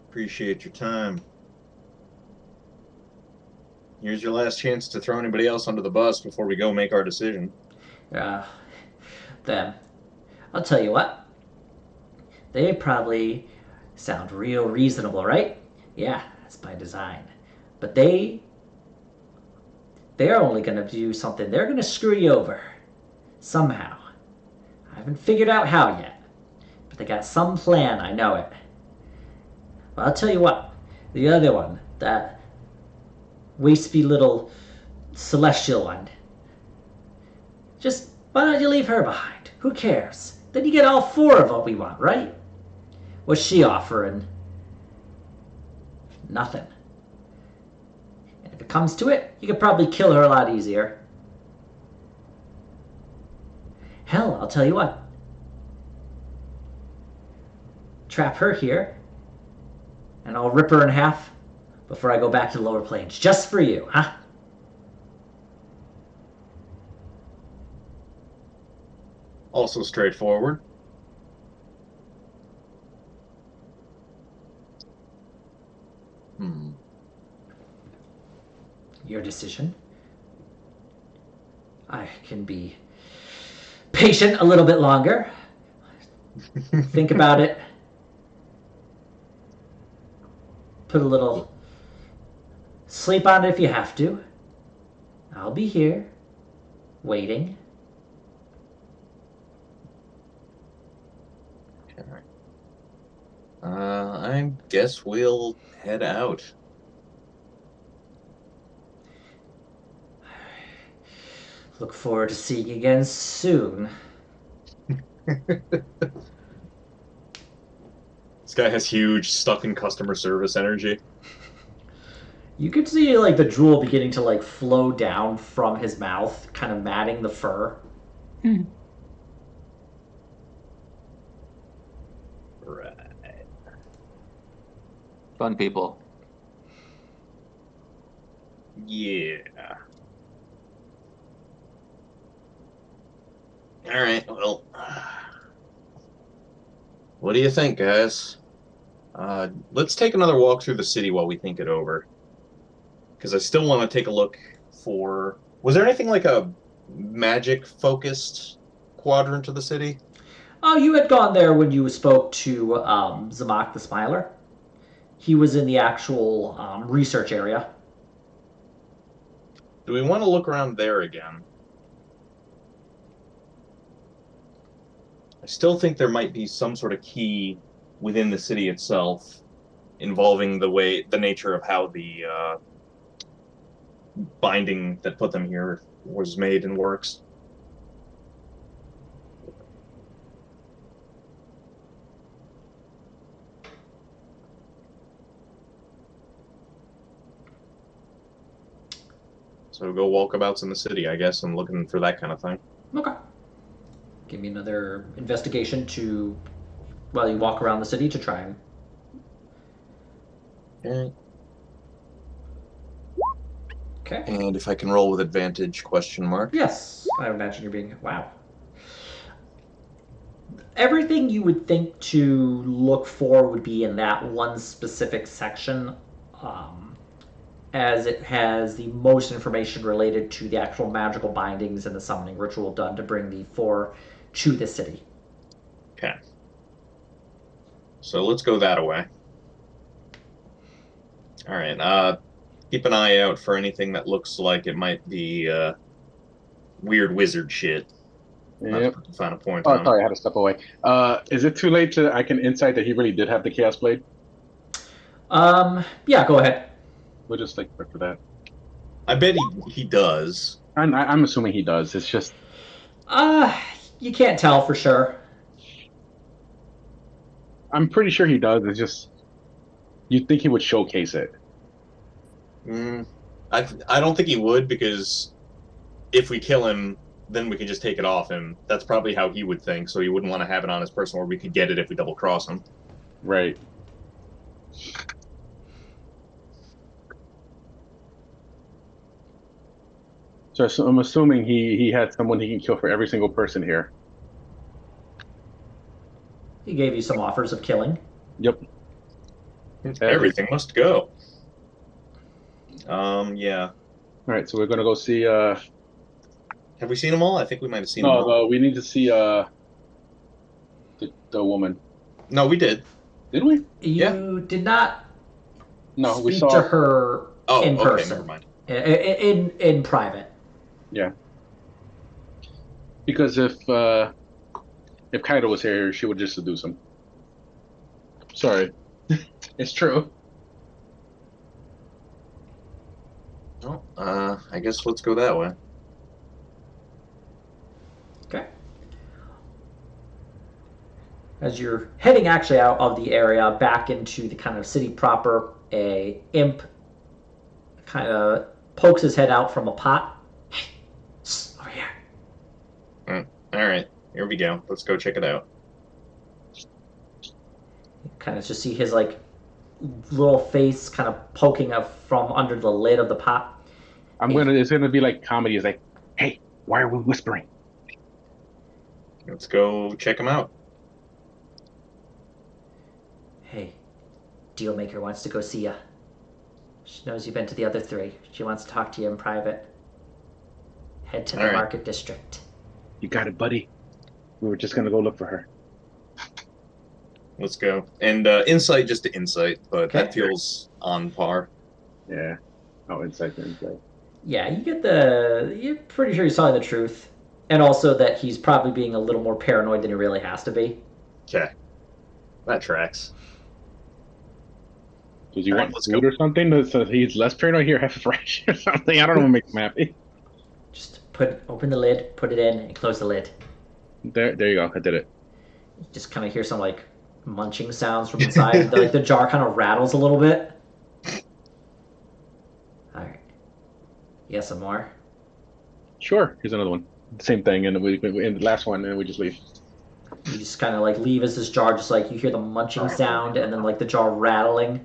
Appreciate your time. Here's your last chance to throw anybody else under the bus before we go make our decision. Them. I'll tell you what. They probably sound real reasonable, right? Yeah, that's by design. But they're only going to do something. They're going to screw you over. Somehow. I haven't figured out how yet. But they got some plan, I know it. Well, I'll tell you what. The other one, that wispy little celestial one. Just, why don't you leave her behind? Who cares? Then you get all four of what we want, right? What's she offering? Nothing. And if it comes to it, you could probably kill her a lot easier. Hell, I'll tell you what. Trap her here, and I'll rip her in half before I go back to the lower plains. Just for you, huh? Also straightforward. Your decision. I can be patient a little bit longer. Think about it. Put a little sleep on it if you have to. I'll be here, waiting. Okay. I guess we'll head out. Look forward to seeing you again soon. This guy has huge stuck in customer service energy. You could see like the drool beginning to like flow down from his mouth, kind of matting the fur. Right. Fun people. Yeah. All right. Well, what do you think, guys? Let's take another walk through the city while we think it over. Because I still want to take a look for. Was there anything like a magic focused quadrant of the city? Oh, you had gone there when you spoke to Zamak the Smiler. He was in the actual research area. Do we want to look around there again? I still think there might be some sort of key within the city itself involving the nature of how the binding that put them here was made and works. So go walkabouts in the city, I guess, and looking for that kind of thing. Okay. Give me another investigation to, while you walk around the city to try and. Okay. Okay. And if I can roll with advantage, question mark. Yes, I imagine you're being. Wow. Everything you would think to look for would be in that one specific section, as it has the most information related to the actual magical bindings and the summoning ritual done to bring the four to the city. Okay. So let's go that way. All right. Keep an eye out for anything that looks like it might be weird wizard shit. Not Yep. to put the final point Oh, on. sorry, I had to step away. Is it too late to? I can insight that he really did have the Chaos Blade. Yeah, go ahead. We'll just like for that. I bet he does. I'm assuming he does. It's just You can't tell for sure. I'm pretty sure he does. It's just you'd think he would showcase it. I don't think he would, because if we kill him, then we can just take it off him. That's probably how he would think. So he wouldn't want to have it on his person where we could get it if we double cross him. Right. So I'm assuming he had someone he can kill for every single person here. He gave you some offers of killing. Yep. Everything must go. Yeah. All right, so we're gonna go see. Have we seen them all? I think we might have seen them all. No, we need to see the woman. No, we did. Did we? You did not No, we speak saw to her Oh, in okay, person. never mind. In private. Yeah. Because if Kaido was here, she would just seduce him. Sorry, it's true. Well, I guess let's go that way. Okay. As you're heading actually out of the area back into the kind of city proper, a imp kind of pokes his head out from a pot. Hey, over here. All right, here we go. Let's go check it out. You kind of just see his like little face kind of poking up from under the lid of the pot. It's gonna be like comedy. It's like, hey, why are we whispering? Let's go check him out. Hey, Dealmaker wants to go see ya. She knows you've been to the other three. She wants to talk to you in private. Head to the All right. market district. You got it, buddy. We were just gonna go look for her. Let's go. And insight just to insight, but Okay. that feels on par. Yeah. Oh, insight. Yeah, you're pretty sure he's telling the truth. And also that he's probably being a little more paranoid than he really has to be. Okay, that tracks. Does he All right, want let's food go. or something? So he's less paranoid here, have a fresh or something. I don't know what makes him happy. Just open the lid, put it in, and close the lid. There you go. I did it. You just kind of hear some like munching sounds from inside. Like the jar kind of rattles a little bit. All right. Yeah, some more. Sure, here's another one. Same thing, and we in the last one, and we just leave. You just kind of like leave as this jar, just like you hear the munching sound and then like the jar rattling.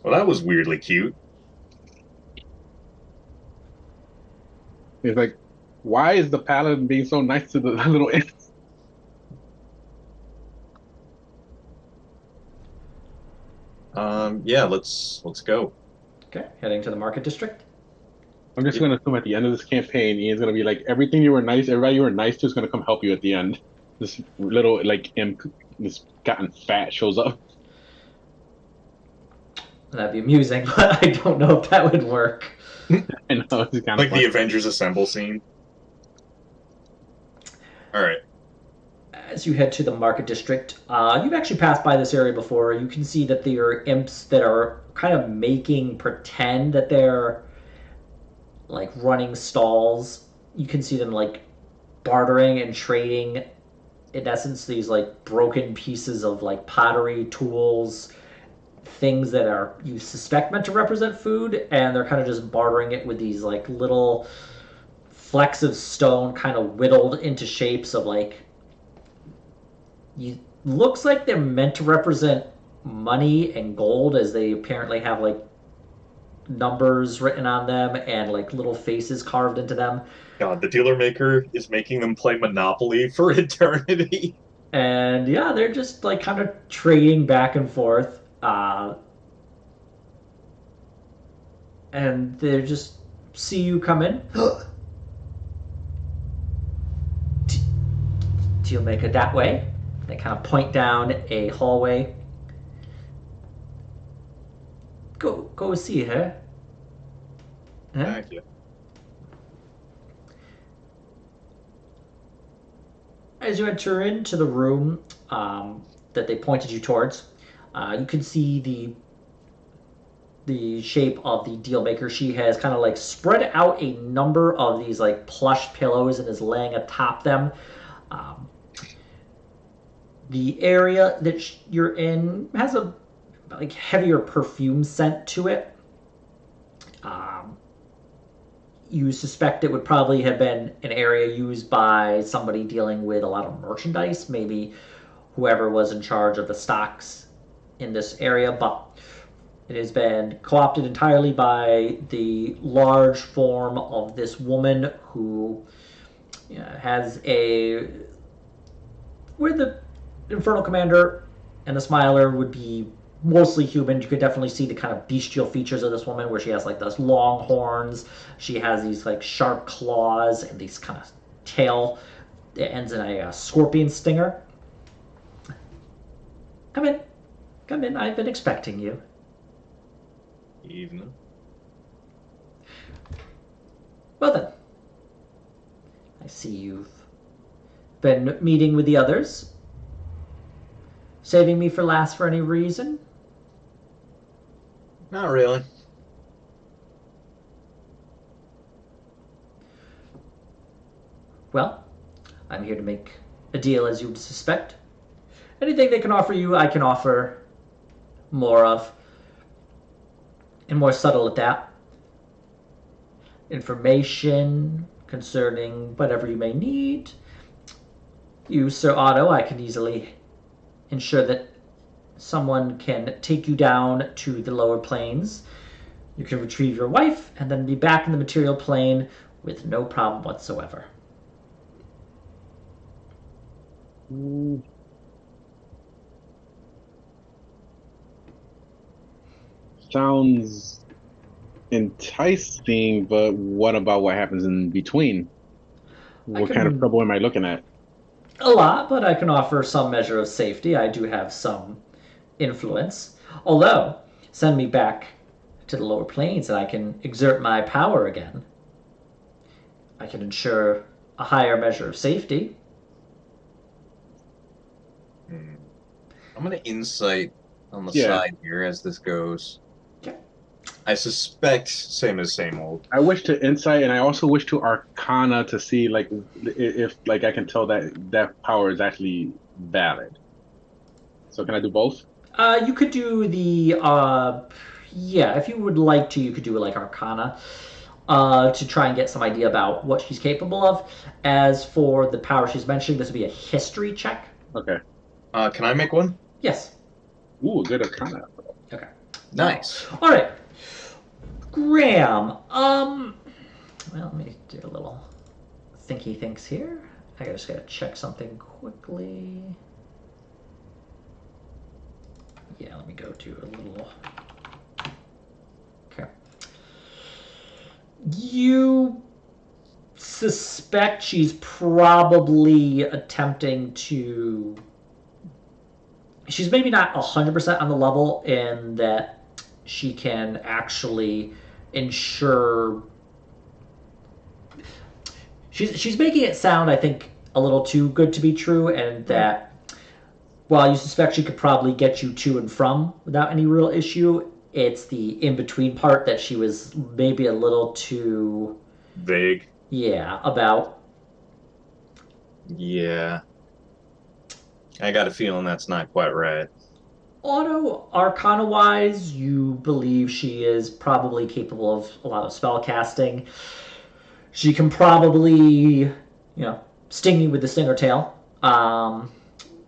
Well, that was weirdly cute. It's like, why is the paladin being so nice to the little imps? Yeah, let's go. Okay, heading to the market district. I'm just gonna assume at the end of this campaign, Ian's gonna be like, everything you were nice, everybody you were nice to is gonna come help you at the end. This little like imp, this gotten fat shows up. That'd be amusing, but I don't know if that would work. I know it's kind Like of the Avengers Assemble scene. All right. As you head to the market district, you've actually passed by this area before. You can see that there are imps that are kind of making pretend that they're like running stalls. You can see them like bartering and trading, in essence, these like broken pieces of like pottery tools, things that are you suspect meant to represent food, and they're kind of just bartering it with these like little flecks of stone kind of whittled into shapes of like you looks like they're meant to represent money and gold, as they apparently have like numbers written on them and like little faces carved into them. God, the dealer maker is making them play Monopoly for eternity. And yeah, they're just like kind of trading back and forth. And they just see you come in. You'll make it that way. They kind of point down a hallway. Go see her. Huh? Thank you. As you enter into the room that they pointed you towards, you can see the shape of the deal maker. She has kind of like spread out a number of these like plush pillows and is laying atop them. The area that you're in has a like heavier perfume scent to it. You suspect it would probably have been an area used by somebody dealing with a lot of merchandise, maybe whoever was in charge of the stocks in this area, but it has been co-opted entirely by the large form of this woman who has a where the Infernal Commander and the Smiler would be mostly human. You could definitely see the kind of bestial features of this woman, where she has like those long horns. She has these like sharp claws and these kind of tail that ends in a scorpion stinger. Come in. Come in. I've been expecting you. Evening. Well then. I see you've been meeting with the others. Saving me for last for any reason? Not really. Well, I'm here to make a deal, as you would suspect. Anything they can offer you, I can offer more of. And more subtle at that. Information concerning whatever you may need. You, Sir Otto, I can easily ensure that someone can take you down to the lower planes. You can retrieve your wife and then be back in the material plane with no problem whatsoever. Sounds enticing, but what about what happens in between? What kind of trouble am I looking at? A lot, but I can offer some measure of safety. I do have some influence. Although, send me back to the lower planes and I can exert my power again. I can ensure a higher measure of safety. I'm going to insight on the Yeah. side here as this goes. Okay. I suspect same as same old. I wish to insight, and I also wish to arcana to see like if like I can tell that that power is actually valid. So can I do both? You could do the yeah, if you would like to, you could do like Arcana to try and get some idea about what she's capable of. As for the power she's mentioning, this would be a history check. Okay. Can I make one? Yes. Ooh, good arcana. Okay. Nice. All right. Graham. Well, let me do a little thinky thinks here. I just gotta check something quickly. Yeah, let me go to a little. Okay. You suspect she's probably attempting to. She's maybe not 100% on the level in that she can actually ensure. She's making it sound, I think, a little too good to be true, and that while you suspect she could probably get you to and from without any real issue, it's the in between part that she was maybe a little too Vague. about. Yeah. I got a feeling that's not quite right. Auto Arcana wise, you believe she is probably capable of a lot of spell casting. She can probably, sting you with the stinger tail.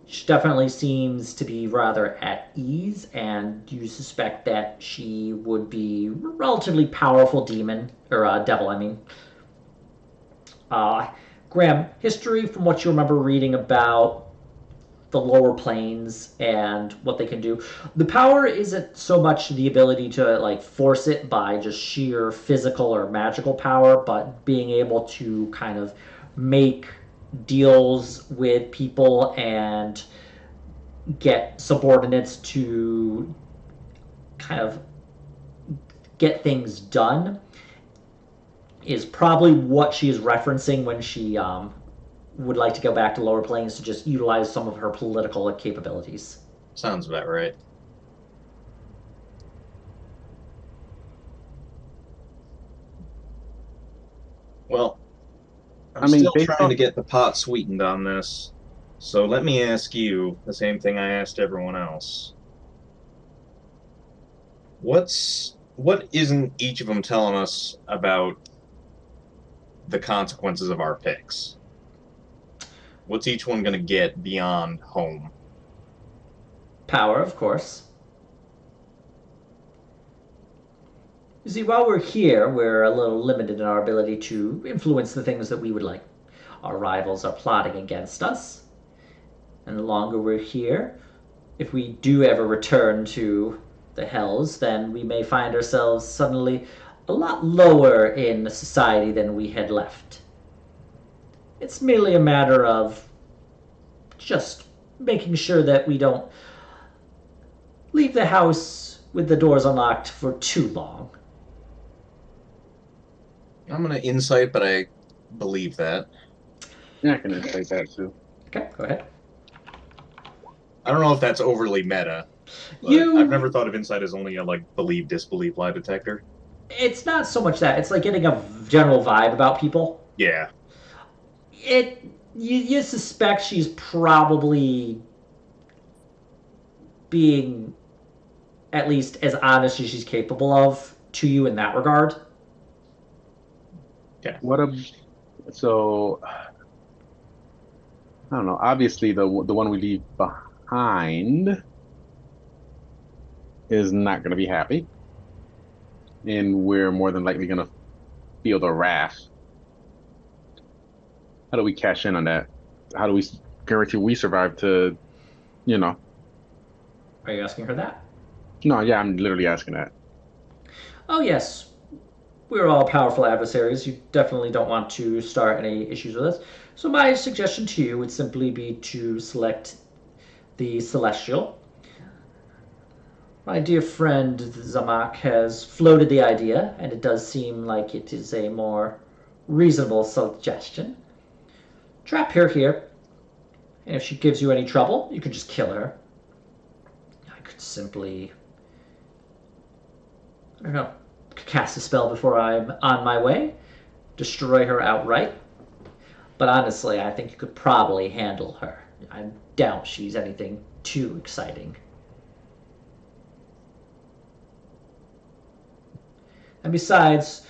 She definitely seems to be rather at ease, and you suspect that she would be a relatively powerful demon, or devil, I mean. Graham, history from what you remember reading about the lower planes and what they can do. The power isn't so much the ability to like force it by just sheer physical or magical power, but being able to kind of make deals with people and get subordinates to kind of get things done is probably what she is referencing when she would like to go back to lower planes to just utilize some of her political capabilities. Sounds about right. Well, I'm still based trying on to get the pot sweetened on this. So let me ask you the same thing I asked everyone else. What isn't each of them telling us about the consequences of our picks? What's each one going to get beyond home? Power, of course. You see, while we're here, we're a little limited in our ability to influence the things that we would like. Our rivals are plotting against us. And the longer we're here, if we do ever return to the Hells, then we may find ourselves suddenly a lot lower in society than we had left. It's merely a matter of just making sure that we don't leave the house with the doors unlocked for too long. I'm going to insight, but I believe that. yeah, I can insight that too. Okay, go ahead. I don't know if that's overly meta. But I've never thought of insight as only a believe disbelieve lie detector. It's not so much that. It's like getting a general vibe about people. Yeah. You suspect she's probably being at least as honest as she's capable of to you in that regard. Okay. So I don't know. Obviously, the one we leave behind is not going to be happy, and we're more than likely going to feel the wrath. How do we cash in on that? How do we guarantee we survive to, Are you asking her that? No, yeah, I'm literally asking that. Oh, yes. We're all powerful adversaries. You definitely don't want to start any issues with us. So my suggestion to you would simply be to select the Celestial. My dear friend Zamak has floated the idea, and it does seem like it is a more reasonable suggestion. Trap her here, and if she gives you any trouble, you can just kill her. I could simply I'm gonna cast a spell before I'm on my way. Destroy her outright. But honestly, I think you could probably handle her. I doubt she's anything too exciting. And besides,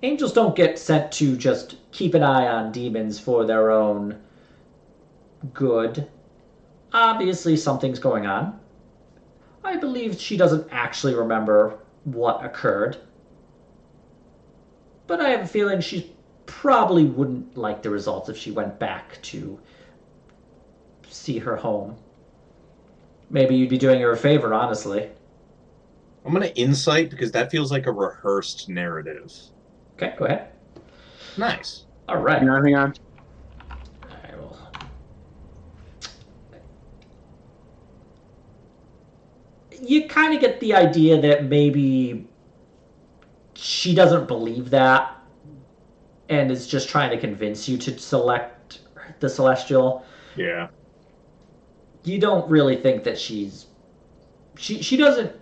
angels don't get sent to just keep an eye on demons for their own good. Obviously, something's going on. I believe she doesn't actually remember what occurred. But I have a feeling she probably wouldn't like the results if she went back to see her home. Maybe you'd be doing her a favor, honestly. I'm gonna insight because that feels like a rehearsed narrative. Okay, go ahead. Nice. All right. Hang on, hang on. I will. You kind of get the idea that maybe she doesn't believe that and is just trying to convince you to select the Celestial. Yeah. You don't really think that she doesn't.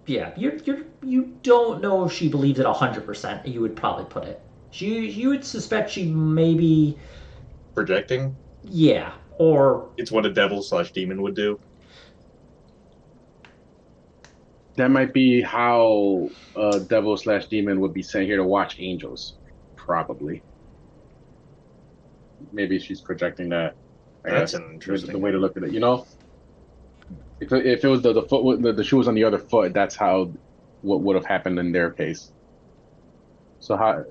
Yeah, you don't know if she believes it 100%. You would probably put it. You would suspect she maybe. Projecting. Yeah, or It's what a devil/demon would do. That might be how devil/demon would be sent here to watch angels. Probably. Maybe she's projecting that. I That's guess an interesting the way to one. look at it. You know, if it was the foot, the shoe was on the other foot, that's how what would have happened in their case. So how?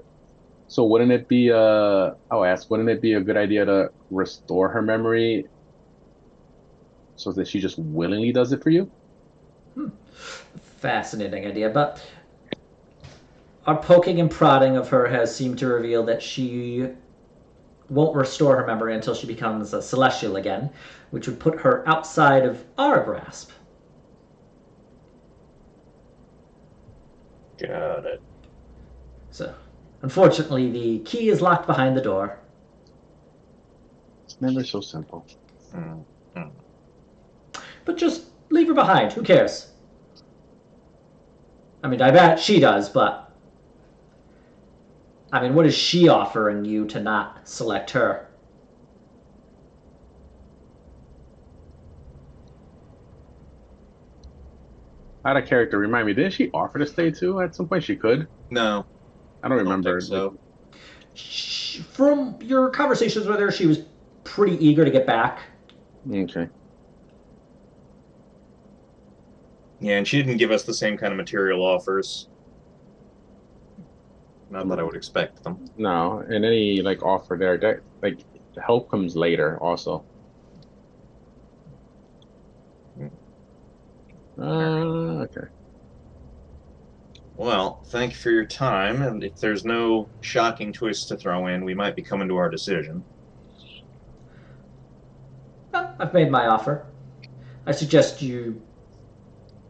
So wouldn't it be? I'll ask. Wouldn't it be a good idea to restore her memory so that she just willingly does it for you? fascinating idea, but our poking and prodding of her has seemed to reveal that she won't restore her memory until she becomes a celestial again, which would put her outside of our grasp. Got it. So, unfortunately, the key is locked behind the door. It's never so simple. Hmm. But just leave her behind. Who cares? I mean, I bet she does, but I mean, what is she offering you to not select her? Out of character, remind me, didn't she offer to stay too? At some point, she could. No, I don't I don't remember. think so. From your conversations with her, she was pretty eager to get back. Okay. Yeah, and she didn't give us the same kind of material offers. Not that I would expect them. No, and any like offer there, that like help comes later also. Okay. Well, thank you for your time, and if there's no shocking twists to throw in, we might be coming to our decision. Well, I've made my offer. I suggest you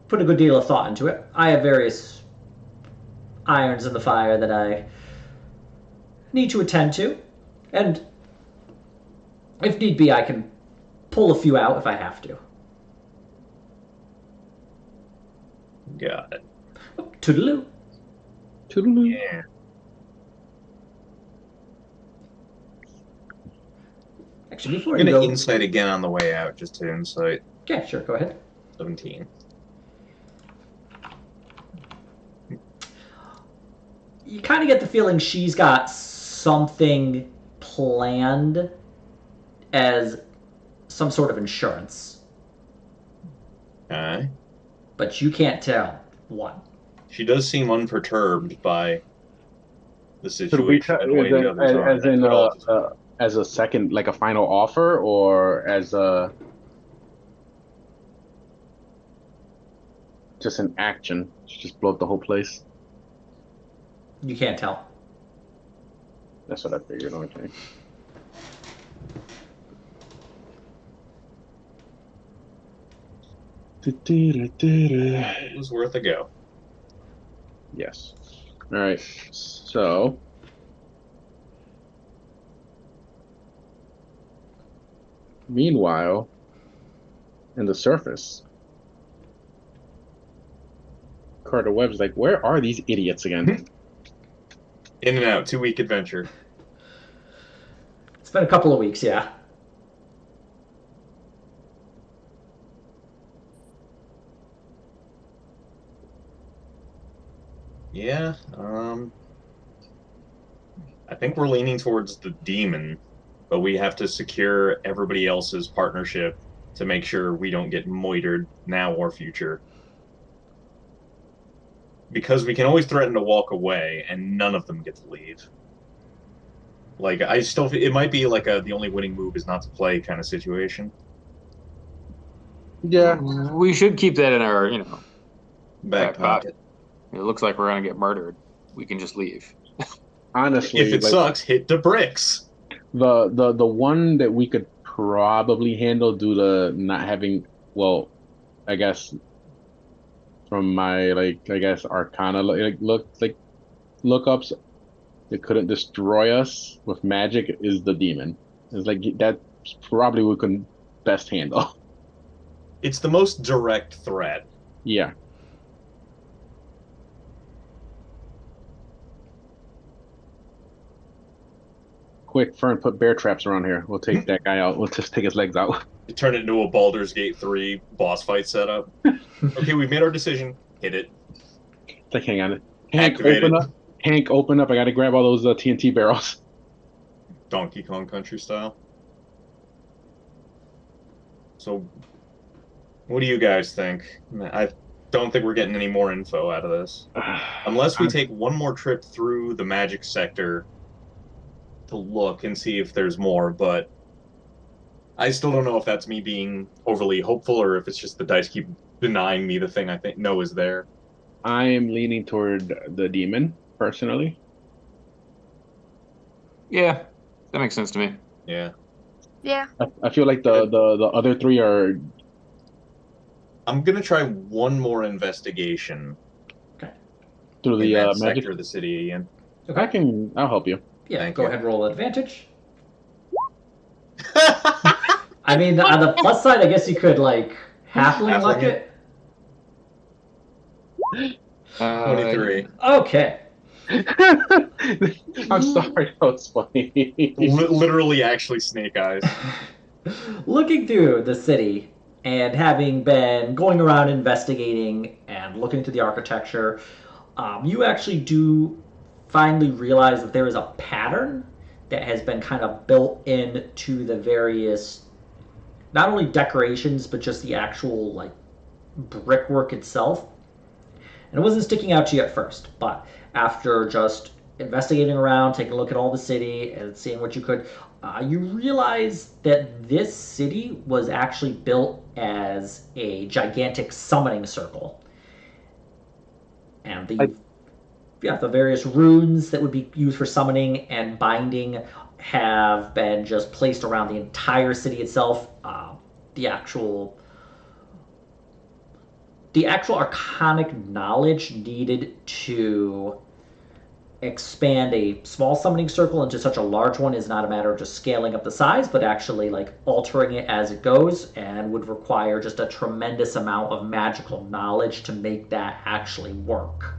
put a good deal of thought into it. I have various irons in the fire that I need to attend to, and if need be, I can pull a few out if I have to. Got it. Toodaloo. Toodaloo. Yeah. Actually, before I'm you gonna go, insight again on the way out, just to insight. yeah, sure, go ahead. 17. You kind of get the feeling she's got something planned as some sort of insurance, Okay. but you can't tell what. She does seem unperturbed by the Should we situation and the way the others are. as in But as a second, like a final offer, or as a just an action? Just blow up the whole place. You can't tell. That's what I figured. Okay. it was worth a go. Yes. All right. So, meanwhile, in the surface, Carter Webb's like, where are these idiots again? In and out, 2-week adventure. It's been a couple of weeks, yeah. Yeah, I think we're leaning towards the demon, but we have to secure everybody else's partnership to make sure we don't get moitered now or future. Because we can always threaten to walk away, and none of them get to leave. Like, I still, it might be like the only winning move is not to play kind of situation. Yeah, We should keep that in our, Back pocket. It looks like we're gonna get murdered. We can just leave. honestly, If it like sucks, hit the bricks. the one that we could probably handle due to not having, well, I guess from my Arcana lookups, it couldn't destroy us with magic is the demon. It's like that's probably we can best handle. It's the most direct threat. Yeah. Quick, Fern, put bear traps around here. We'll take that guy out. We'll just take his legs out. You turn it into a Baldur's Gate 3 boss fight setup. Okay, we've made our decision. Hit it. It's like, hang on. Hank, Activate open it. up. Hank, open up. I gotta grab all those TNT barrels. Donkey Kong Country style. So, what do you guys think? I don't think we're getting any more info out of this. Unless we take one more trip through the magic sector to look and see if there's more, but I still don't know if that's me being overly hopeful or if it's just the dice keep denying me the thing I think know is there. I am leaning toward the demon, personally. Yeah, that makes sense to me. Yeah. Yeah. I feel like the other three are. I'm gonna try one more investigation Through in the that magic. sector of the city, Ian. Okay. I'll help you. Yeah, Thank go you. ahead and roll advantage. I mean, on the plus side, I guess you could, like, halfling luck Halfling it. 23. Okay. I'm sorry, that was funny. Literally, actually, snake eyes. Looking through the city and having been going around investigating and looking through the architecture, you actually do finally realize that there is a pattern that has been kind of built into the various, not only decorations, but just the actual, like, brickwork itself. And it wasn't sticking out to you at first, but after just investigating around, taking a look at all the city and seeing what you could, you realize that this city was actually built as a gigantic summoning circle. And the various runes that would be used for summoning and binding have been just placed around the entire city itself. The actual arcanic knowledge needed to expand a small summoning circle into such a large one is not a matter of just scaling up the size, but actually like altering it as it goes, and would require just a tremendous amount of magical knowledge to make that actually work.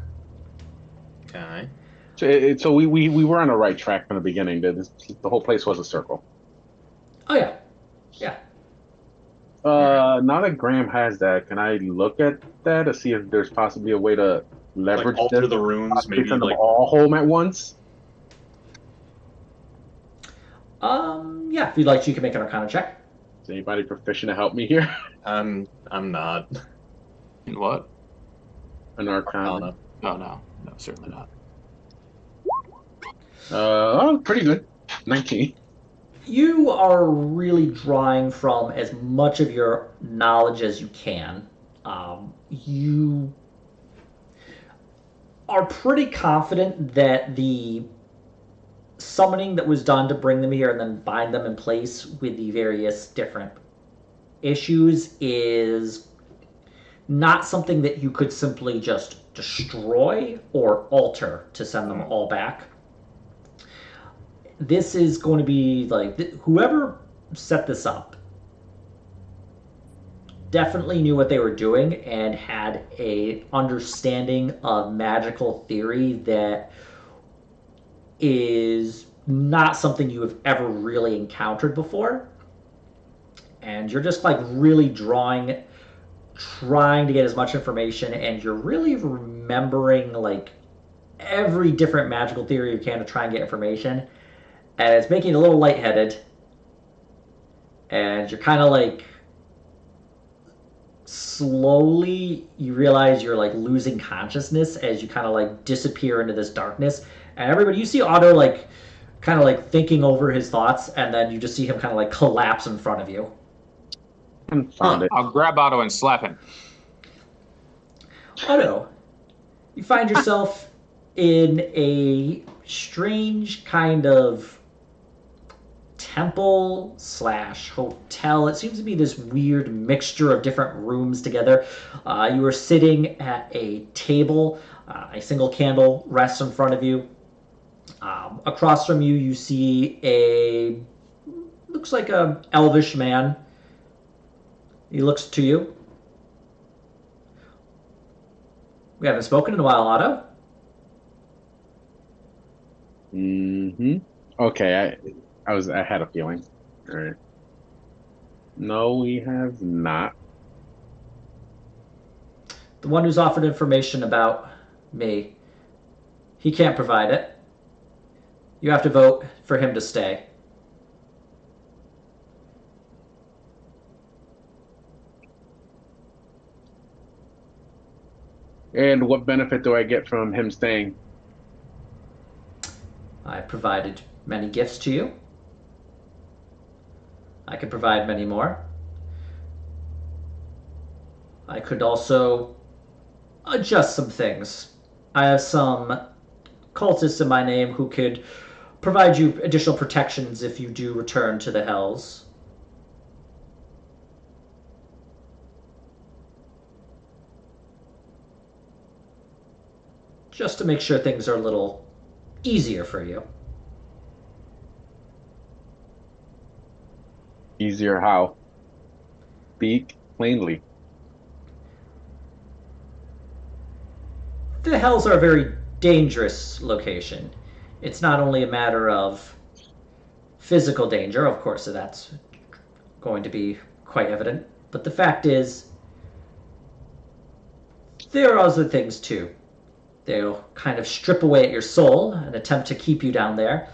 Okay. So we were on the right track from the beginning. The whole place was a circle. Oh yeah. Yeah. Now that Graham has that, can I look at that to see if there's possibly a way to leverage Like alter this? the runes, maybe Send them like all home at once. Yeah, if you'd like, you can make an arcana check. Is anybody proficient to help me here? I'm not. In what? An arcana. Oh no, certainly not. Pretty good. 19. You are really drawing from as much of your knowledge as you can. You are pretty confident that the summoning that was done to bring them here and then bind them in place with the various different issues is not something that you could simply just destroy or alter to send them all back. This is going to be like whoever set this up definitely knew what they were doing and had a understanding of magical theory that is not something you have ever really encountered before. And you're just like really trying to get as much information, and you're really remembering like every different magical theory you can to try and get information. And it's making you a little lightheaded. And you're kind of like slowly you realize you're like losing consciousness as you kind of like disappear into this darkness. And everybody, you see Otto like kind of like thinking over his thoughts, and then you just see him kind of like collapse in front of you. Found it. I'll grab Otto and slap him. Otto, you find yourself in a strange kind of temple slash hotel. It seems to be this weird mixture of different rooms together. You are sitting at a table. A single candle rests in front of you. Across from you, you see looks like a elvish man. He looks to you. We haven't spoken in a while, Otto. Okay, I had a feeling. All right. No, we have not. The one who's offered information about me, he can't provide it. You have to vote for him to stay. And what benefit do I get from him staying? I provided many gifts to you. I could provide many more. I could also adjust some things. I have some cultists in my name who could provide you additional protections if you do return to the Hells. Just to make sure things are a little easier for you. Easier how? Speak plainly. The Hells are a very dangerous location. It's not only a matter of physical danger, of course, so that's going to be quite evident, but the fact is, there are other things too. They'll kind of strip away at your soul and attempt to keep you down there,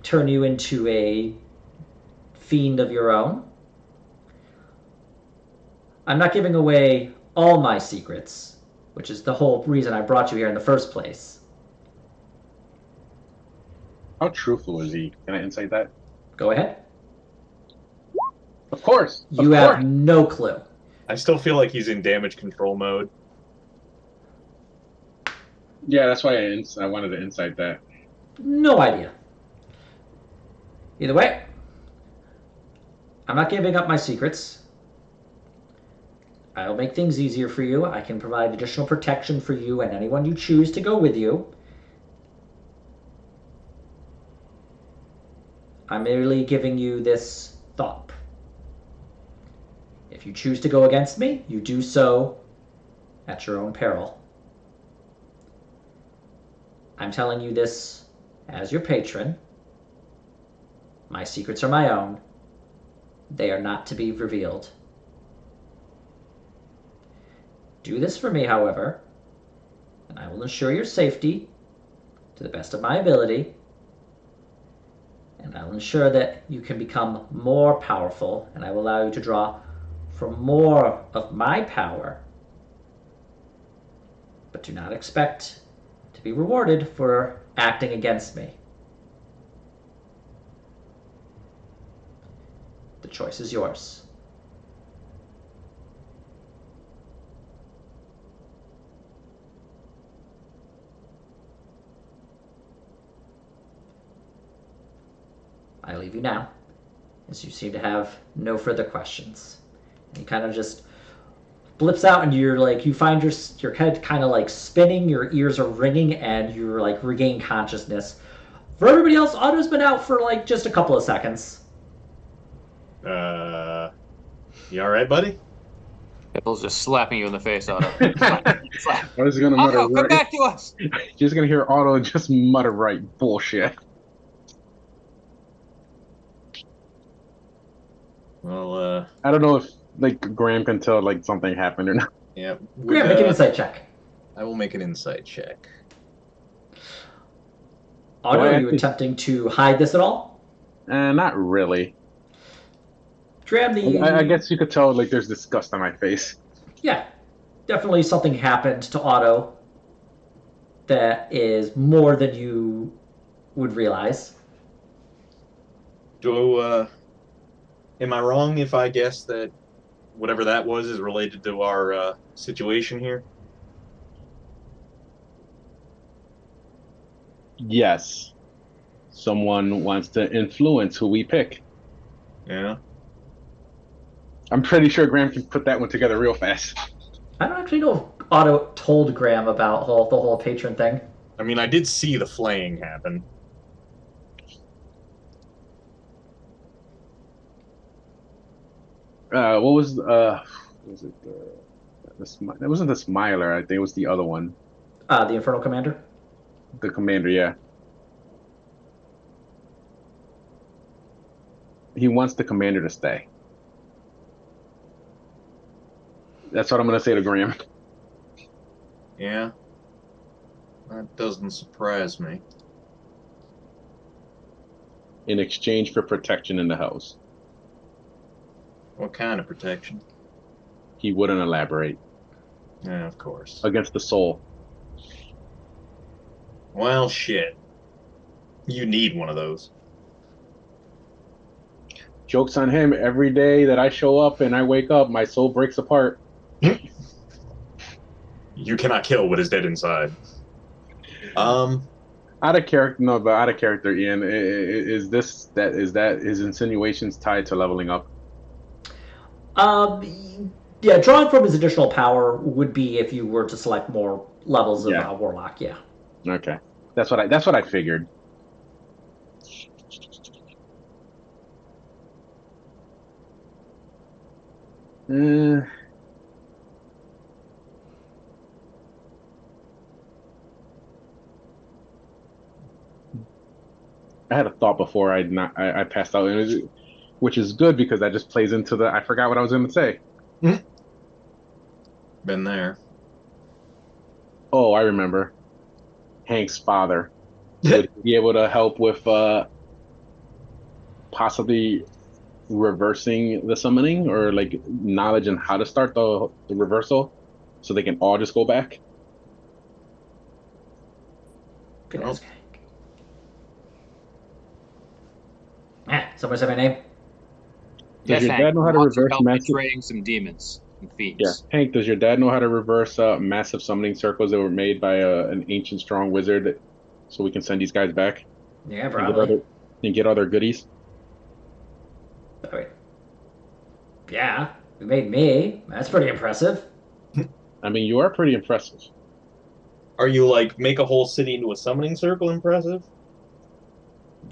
turn you into a fiend of your own. I'm not giving away all my secrets, which is the whole reason I brought you here in the first place. How truthful is he? Can I insight that? Go ahead. Of course. You have no clue. I still feel like he's in damage control mode. Yeah, that's why I wanted to insight that. No idea. Either way, I'm not giving up my secrets. I'll make things easier for you. I can provide additional protection for you and anyone you choose to go with you. I'm merely giving you this thought. If you choose to go against me, you do so at your own peril. I'm telling you this as your patron. My secrets are my own. They are not to be revealed. Do this for me, however, and I will ensure your safety to the best of my ability, and I will ensure that you can become more powerful, and I will allow you to draw from more of my power. But do not expect to be rewarded for acting against me. The choice is yours. I leave you now, as you seem to have no further questions. And he kind of just blips out, and you're like, you find your head kind of like spinning, your ears are ringing, and you're like regain consciousness. For everybody else, Otto's been out for like just a couple of seconds. You all right, buddy? Pipple's just slapping you in the face, Otto. Slap, slap. I was gonna mutter Otto, come right. back to us! Just gonna hear Otto just mutter right bullshit. Well, I don't know if like Graham can tell like something happened or not. yeah. Graham, make an insight check. I will make an insight check. Otto, I are you actually- attempting to hide this at all? Not really. Graham, I guess you could tell like there's disgust on my face. Yeah, definitely something happened to Otto that is more than you would realize. Am I wrong if I guess that whatever that was is related to our situation here? Yes. Someone wants to influence who we pick. Yeah. I'm pretty sure Graham can put that one together real fast. I don't actually know if Otto told Graham about the whole patron thing. I mean, I did see the flaying happen. What was it? It wasn't the Smiler. I think it was the other one. The Infernal Commander? The commander, yeah. He wants the commander to stay. That's what I'm gonna say to Graham. Yeah. That doesn't surprise me. In exchange for protection in the house. What kind of protection? He wouldn't elaborate. Yeah, of course. Against the soul. Well, shit. You need one of those. Joke's on him. Every day that I show up and I wake up, my soul breaks apart. You cannot kill what is dead inside. Out of character, no, but out of character, Ian. Is that his insinuations tied to leveling up? Yeah, drawing from his additional power would be if you were to select more levels of Yeah. Warlock, yeah. Okay, that's what I figured. I had a thought before I passed out, which is good because that just plays into the I forgot what I was going to say. Been there. Oh, I remember. Hank's father would be able to help with possibly reversing the summoning or like knowledge on how to start the reversal so they can all just go back. Good ask. Someone say my name? Does your Hank, dad know how to we want your reverse help massive? betraying some demons and Yeah, fiends. Hank, does your dad know how to reverse massive summoning circles that were made by an ancient strong wizard so we can send these guys back Yeah, and probably. get all their goodies? Oh, wait. Yeah, you made me. That's pretty impressive. I mean, you are pretty impressive. Are you like make a whole city into a summoning circle impressive?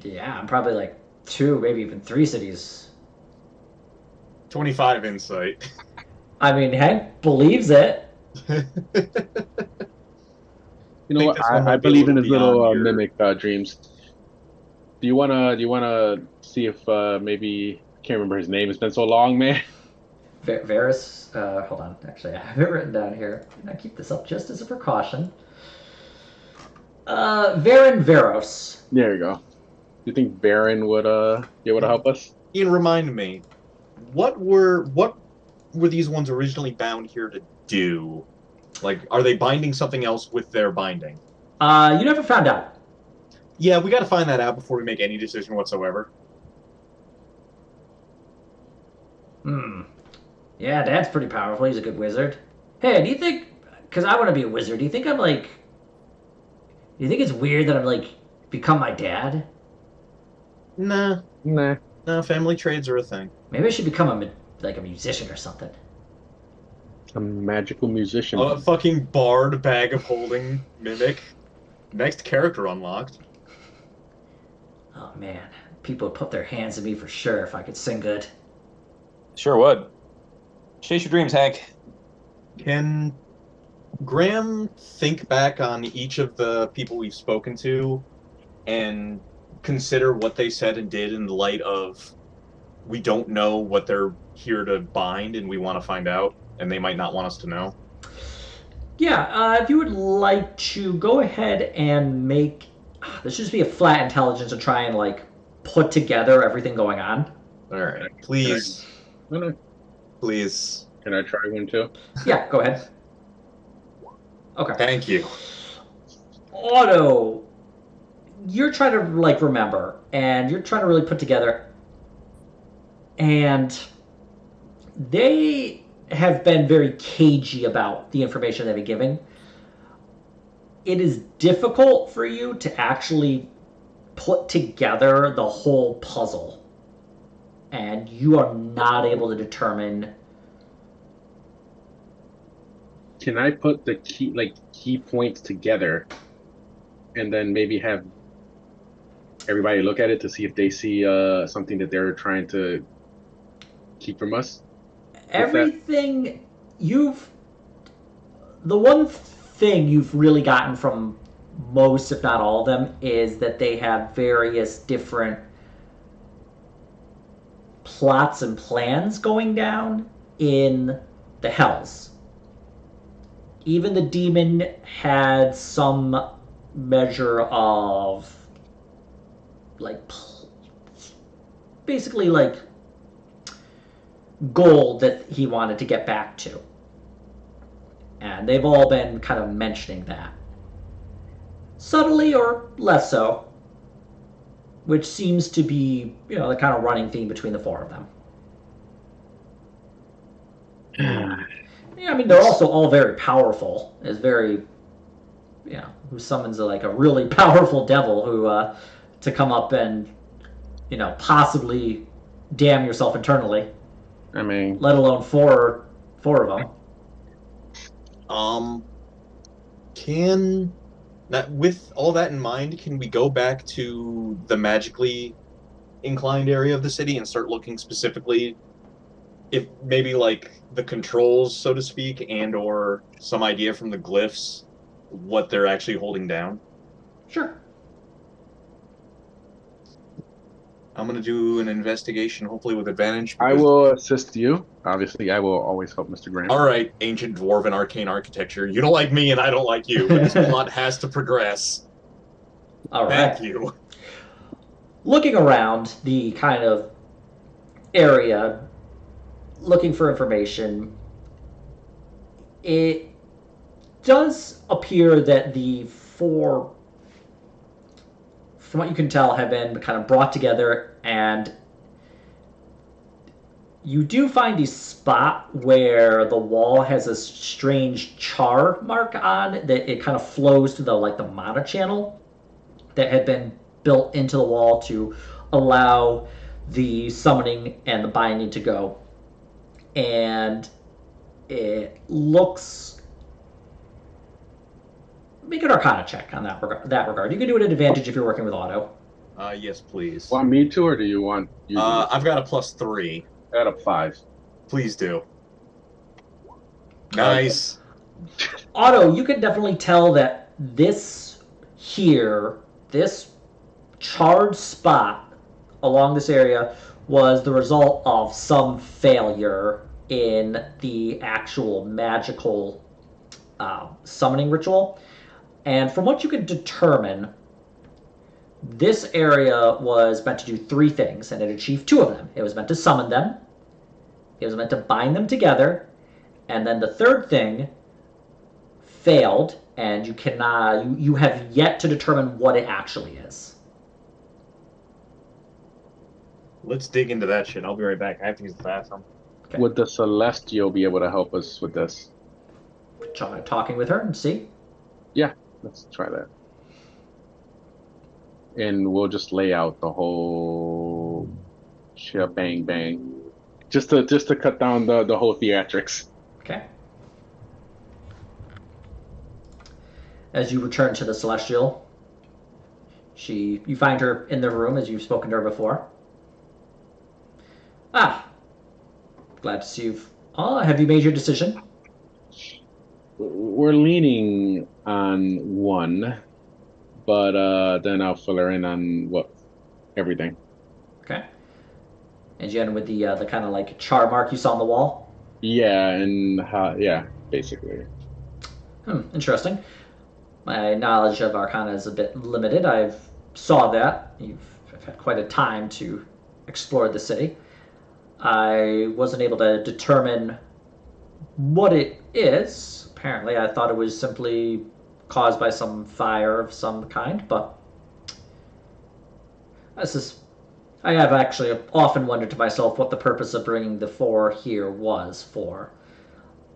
Yeah, I'm probably like 2, maybe even 3 cities. 25 insight. I mean, Hank believes it. You know think what? this one I might be a believe in little his little beyond your- mimic dreams. Do you wanna see if maybe I can't remember his name? It's been so long, man. Varus, hold on. Actually, I have it written down here. I keep this up just as a precaution. Varen Veros. There you go. Do you think Baron would be able to help us? Ian, remind me, what were these ones originally bound here to do? Like, are they binding something else with their binding? You never found out. Yeah, we got to find that out before we make any decision whatsoever. Yeah, Dad's pretty powerful. He's a good wizard. Hey, do you think? Because I want to be a wizard. Do you think I'm like? Do you think it's weird that I'm like become my dad? Nah, Nah. family trades are a thing. Maybe I should become a musician or something. A magical musician. A fucking bard bag of holding mimic. Next character unlocked. Oh man, people would put their hands on me for sure if I could sing good. Sure would. Chase your dreams, Hank. Can Graham think back on each of the people we've spoken to and consider what they said and did in the light of we don't know what they're here to bind and we want to find out and they might not want us to know? Yeah, if you would like to go ahead and make this should just be a flat intelligence to try and like put together everything going on. All right. Please. No. Please. Can I try one too? Yeah, go ahead. Okay. Thank you. Otto, you're trying to like remember, and you're trying to really put together, and they have been very cagey about the information they've been giving. It is difficult for you to actually put together the whole puzzle, and you are not able to determine. Can I put the key points together, and then maybe have everybody look at it to see if they see something that they're trying to keep from us? Everything you've. The one thing you've really gotten from most, if not all of them, is that they have various different plots and plans going down in the hells. Even the demon had some measure of like basically like goal that he wanted to get back to. And they've all been kind of mentioning that. Subtly or less so. Which seems to be, the kind of running theme between the four of them. Yeah, I mean, they're also all very powerful. It's very, who summons a really powerful devil who, to come up and, possibly damn yourself eternally. I mean, let alone four of them. With all that in mind, can we go back to the magically inclined area of the city and start looking specifically, if maybe like the controls, so to speak, and or some idea from the glyphs, what they're actually holding down? Sure. I'm going to do an investigation, hopefully with advantage. I will assist you. Obviously, I will always help Mr. Graham. All right, ancient dwarven arcane architecture. You don't like me and I don't like you, but this plot has to progress. All right. Thank you. Looking around the kind of area, looking for information, it does appear that the four, from what you can tell, have been kind of brought together, and you do find a spot where the wall has a strange char mark on that it kind of flows to the mana channel that had been built into the wall to allow the summoning and the binding to go. And it looks... Make an Arcana check on that regard. You can do it at advantage if you're working with Otto. Yes, please. Want me to, or do you want you? I've got a +3. Out of 5. Please do. Nice. Otto, you can definitely tell that this charred spot along this area was the result of some failure in the actual magical summoning ritual. And from what you can determine, this area was meant to do 3 things, and it achieved 2 of them. It was meant to summon them, it was meant to bind them together, and then the third thing failed, and you have yet to determine what it actually is. Let's dig into that shit. I'll be right back. I have to use the bathroom. Okay. Would the Celestial be able to help us with this? Try talking with her and see. Yeah, let's try that. And we'll just lay out the whole shebang bang. Just to cut down the whole theatrics. Okay. As you return to the Celestial, you find her in the room as you've spoken to her before. Glad to see you've Have you made your decision? We're leaning on one, but then I'll fill her in on what everything. Okay. And you end with the kind of like char mark you saw on the wall. Yeah, and yeah, basically. Interesting. My knowledge of Arcana is a bit limited. I've saw that. I've had quite a time to explore the city. I wasn't able to determine what it is. Apparently, I thought it was simply caused by some fire of some kind, but this is. I have actually often wondered to myself what the purpose of bringing the four here was for.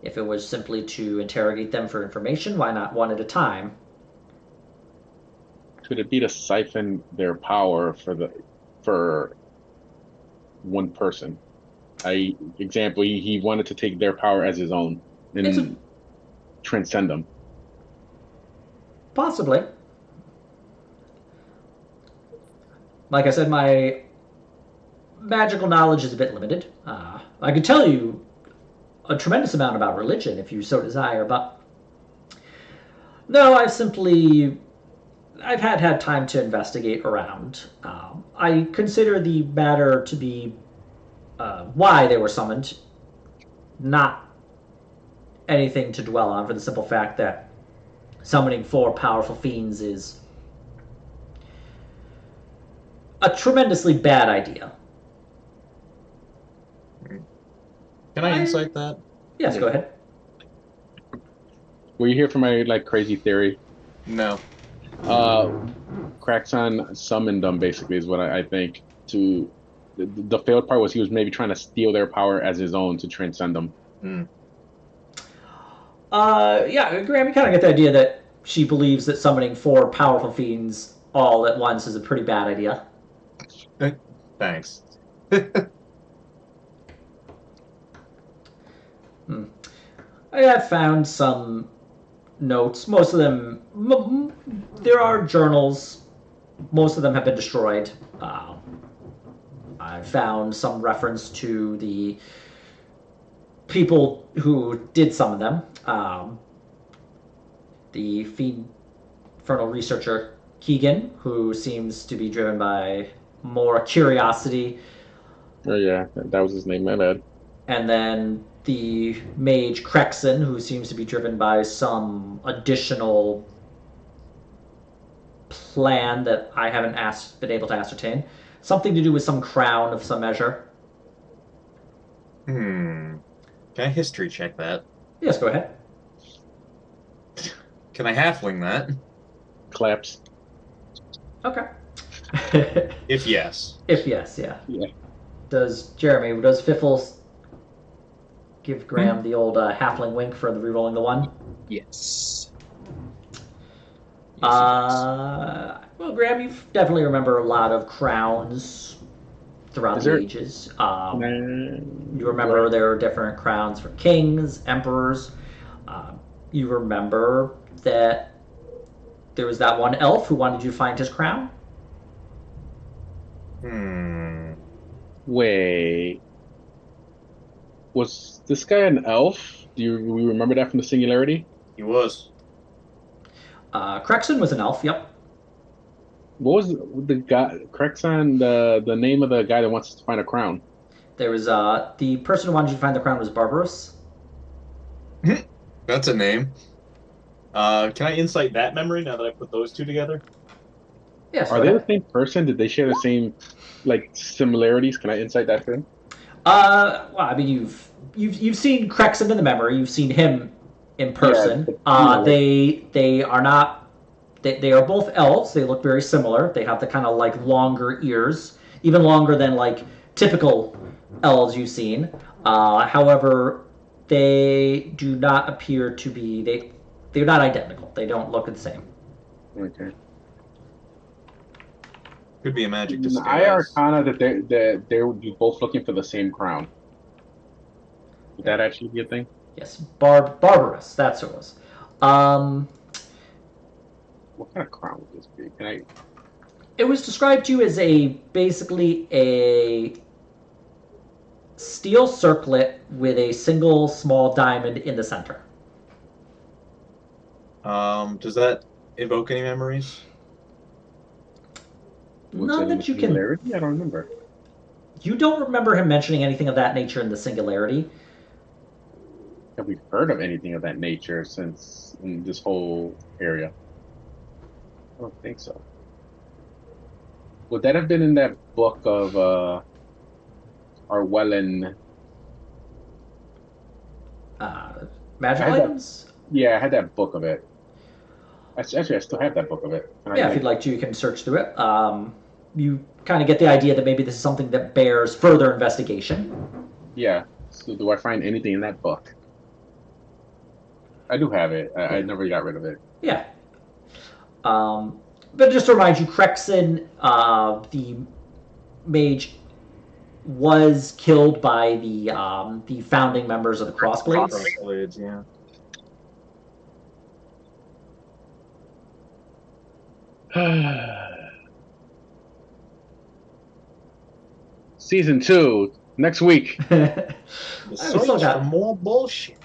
If it was simply to interrogate them for information, why not one at a time? Could it be to siphon their power for one person? Example, he wanted to take their power as his own It's and transcend them. possibly. Like I said, my magical knowledge is a bit limited. I could tell you a tremendous amount about religion if you so desire, but no, I've had time to investigate around. I consider the matter to be why they were summoned, not anything to dwell on, for the simple fact that summoning four powerful fiends is a tremendously bad idea. Can I insight that? Yes, go ahead. Were you here for my crazy theory? No. Kraxon summoned them basically is what I think. To the failed part was he was maybe trying to steal their power as his own to transcend them. Yeah, Graham, you kind of get the idea that she believes that summoning four powerful fiends all at once is a pretty bad idea. Thanks. I have found some notes. Most of them, there are journals. Most of them have been destroyed. I found some reference to the people who did some of them. The infernal researcher Keegan, who seems to be driven by more curiosity, Oh yeah, that was his name. My bad. and then the mage Krexen, who seems to be driven by some additional plan that I haven't been able to ascertain. Something to do with some crown of some measure. Can I history check that? Yes, go ahead. Can I halfling that? Claps. Okay. If yes. If yes, yeah. Yeah. Does Fiffle give Graham the old halfling wink for the re-rolling the one? Yes. Well, Graham, you definitely remember a lot of crowns throughout the ages. You remember there are different crowns for kings, emperors. You remember that there was that one elf who wanted you to find his crown. Wait. Was this guy an elf? We remember that from the Singularity? He was. Krexen was an elf, yep. What was the guy? Krexon, the name of the guy that wants to find a crown? There was the person who wanted you to find the crown was Barbarous. That's a name. Can I insight that memory now that I put those two together? Yes. Are they the same person? Did they share the same similarities? Can I insight that to him? Well, I mean, you've seen Krexen in the memory. You've seen him in person. Yeah, they are not. They are both elves. They look very similar. They have the kind of longer ears, even longer than typical elves you've seen. However, they do not appear to be. They're not identical. They don't look the same. Okay. Could be a magic disguise. I Arcana that they would be both looking for the same crown. Would that actually be a thing? Yes, Barbarous. That's who it was. What kind of crown would this be? Can I? It was described to you as basically a steel circlet with a single small diamond in the center. Does that evoke any memories? Was None it in the that you can. singularity? I don't remember. You don't remember him mentioning anything of that nature in the singularity. Have we heard of anything of that nature since in this whole area? I don't think so. Would that have been in that book of Orwellian? Magic I had that. items? Yeah, I had that book of it. Actually, I still have that book of it. And Yeah, I if you'd like to, you can search through it. You kind of get the idea that maybe this is something that bears further investigation. yeah. So do I find anything in that book? I do have it. I never got rid of it. Yeah. But just to remind you, Crexen, the mage, was killed by the founding members of the Crossblades. Crossblades, yeah. Season 2 next week. The I've search still for got. more bullshit.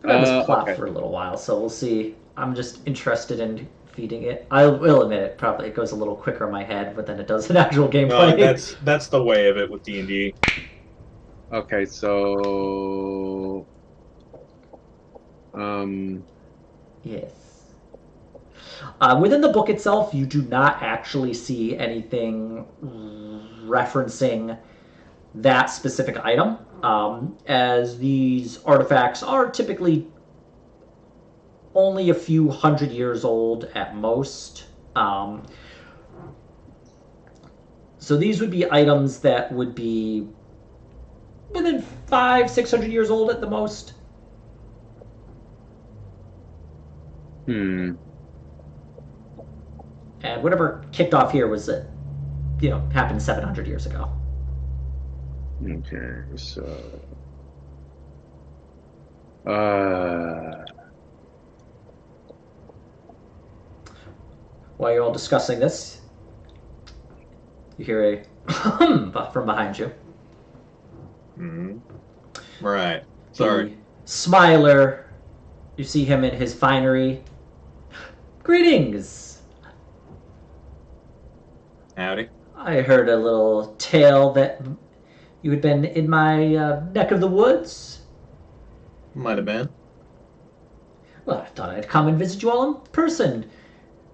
I've had this plot Okay. for a little while, so we'll see. I'm just interested in feeding it. I will admit it. Probably it goes a little quicker in my head, but then it does in actual gameplay. That's the way of it with D&D. Okay, so Yes. Within the book itself, you do not actually see anything referencing that specific item, as these artifacts are typically only a few hundred years old at most. So these would be items that would be within 500-600 years old at the most. And whatever kicked off here was that, happened 700 years ago. Okay, so While you're all discussing this, you hear a from behind you. Mm-hmm. Right. Sorry. The Smiler, you see him in his finery. Greetings. Howdy. I heard a little tale that you had been in my neck of the woods. Might have been. Well, I thought I'd come and visit you all in person.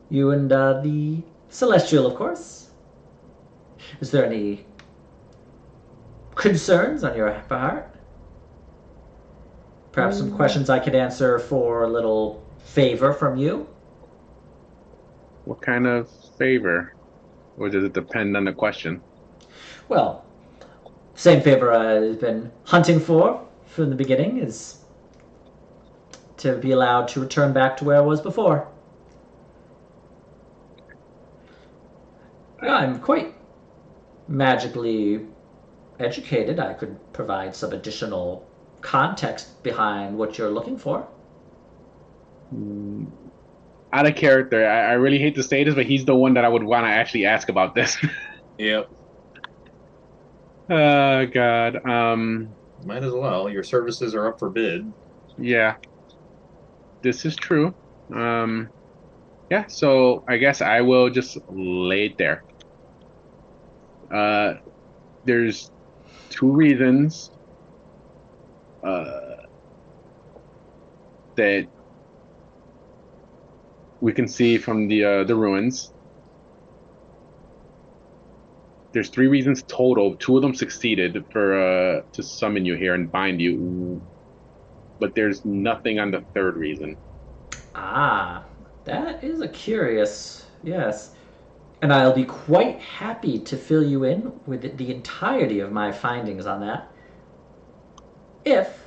You and the Celestial, of course. Is there any concerns on your part? Perhaps some questions I could answer for a little favor from you? what kind of favor? Or does it depend on the question? Well, same favor I've been hunting for from the beginning is to be allowed to return back to where I was before. Yeah, I'm quite magically educated. I could provide some additional context behind what you're looking for. Out of character, I really hate to say this, but he's the one that I would want to actually ask about this. Yep. Oh God. Might as well. Your services are up for bid. Yeah. This is true. Yeah, so I guess I will just lay it there. There's two reasons that we can see from the ruins. There's three reasons total. Two of them succeeded for to summon you here and bind you, but there's nothing on the third reason. Ah, that is a curious, yes. And I'll be quite happy to fill you in with the entirety of my findings on that. If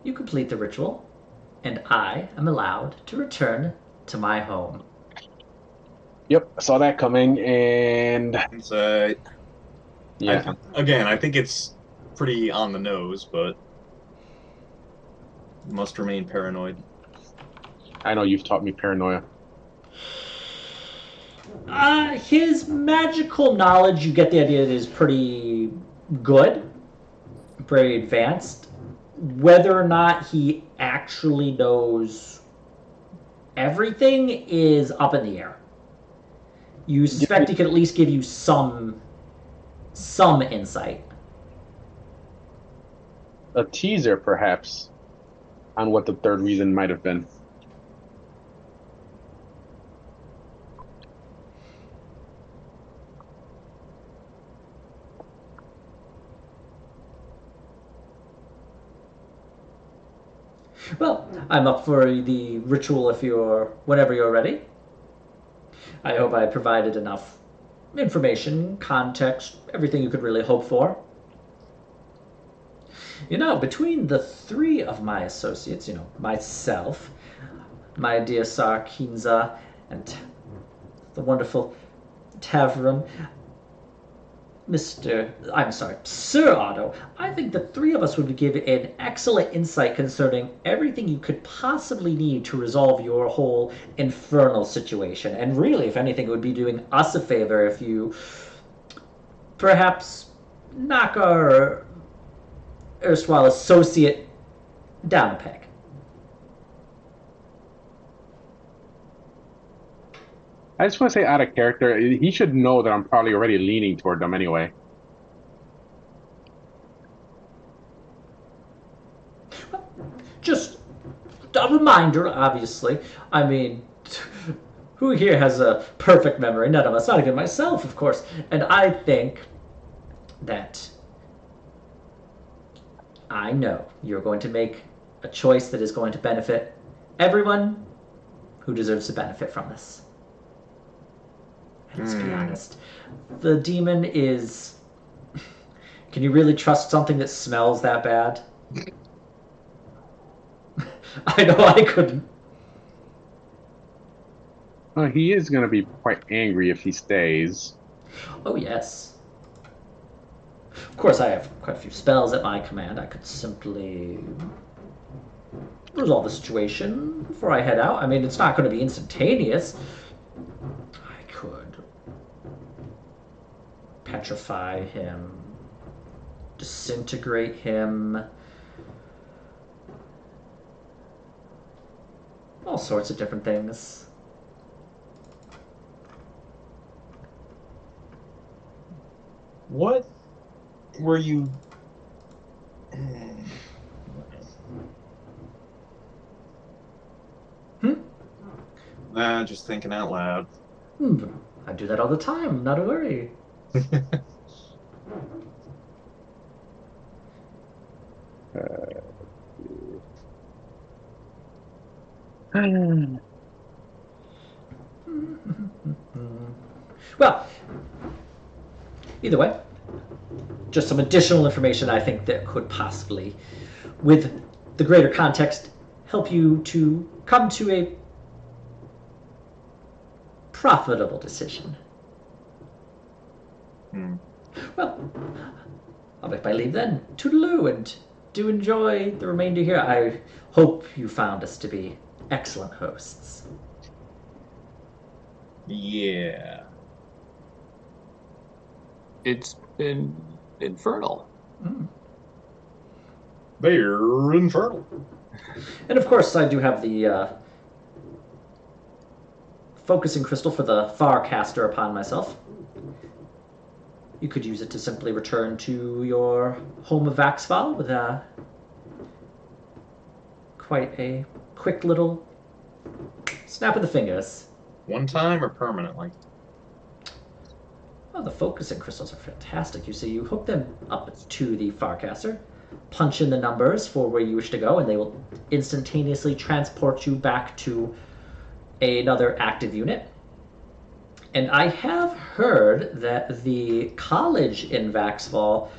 you complete the ritual, and I am allowed to return to my home. Yep, I saw that coming, and It's, yeah, I think it's pretty on the nose, but must remain paranoid. I know you've taught me paranoia. His magical knowledge, you get the idea, is pretty good, pretty advanced. Whether or not he actually knows everything is up in the air. You suspect he could at least give you some insight. A teaser, perhaps, on what the third reason might have been. Well, I'm up for the ritual whenever you're ready. I hope I provided enough information, context, everything you could really hope for. Between the three of my associates, myself, my dear Sarkinza, and the wonderful Tavrum, Sir Otto, I think the three of us would give an excellent insight concerning everything you could possibly need to resolve your whole infernal situation. And really, if anything, it would be doing us a favor if you perhaps knock our erstwhile associate down a peg. I just want to say, out of character, he should know that I'm probably already leaning toward them anyway. Just a reminder, obviously. I mean, who here has a perfect memory? None of us, not even myself, of course. And I think that I know you're going to make a choice that is going to benefit everyone who deserves to benefit from this. Let's be honest. The demon is... Can you really trust something that smells that bad? I know I couldn't. Well, he is going to be quite angry if he stays. Oh, yes. Of course, I have quite a few spells at my command. I could simply resolve the situation before I head out. I mean, it's not going to be instantaneous. I could petrify him, disintegrate him, all sorts of different things. What were you... Just thinking out loud. I do that all the time, not a worry. Well, either way, just some additional information I think that could possibly, with the greater context, help you to come to a profitable decision. Well, I'll make my leave then. Toodaloo, and do enjoy the remainder here. I hope you found us to be excellent hosts. Yeah. It's been infernal. They're infernal. And of course, I do have the focusing crystal for the Farcaster upon myself. You could use it to simply return to your home of Vaxval with quite a quick little snap of the fingers. One time or permanently? Oh, the focusing crystals are fantastic. You see, you hook them up to the Farcaster, punch in the numbers for where you wish to go, and they will instantaneously transport you back to another active unit. And I have heard that the college in Vaxval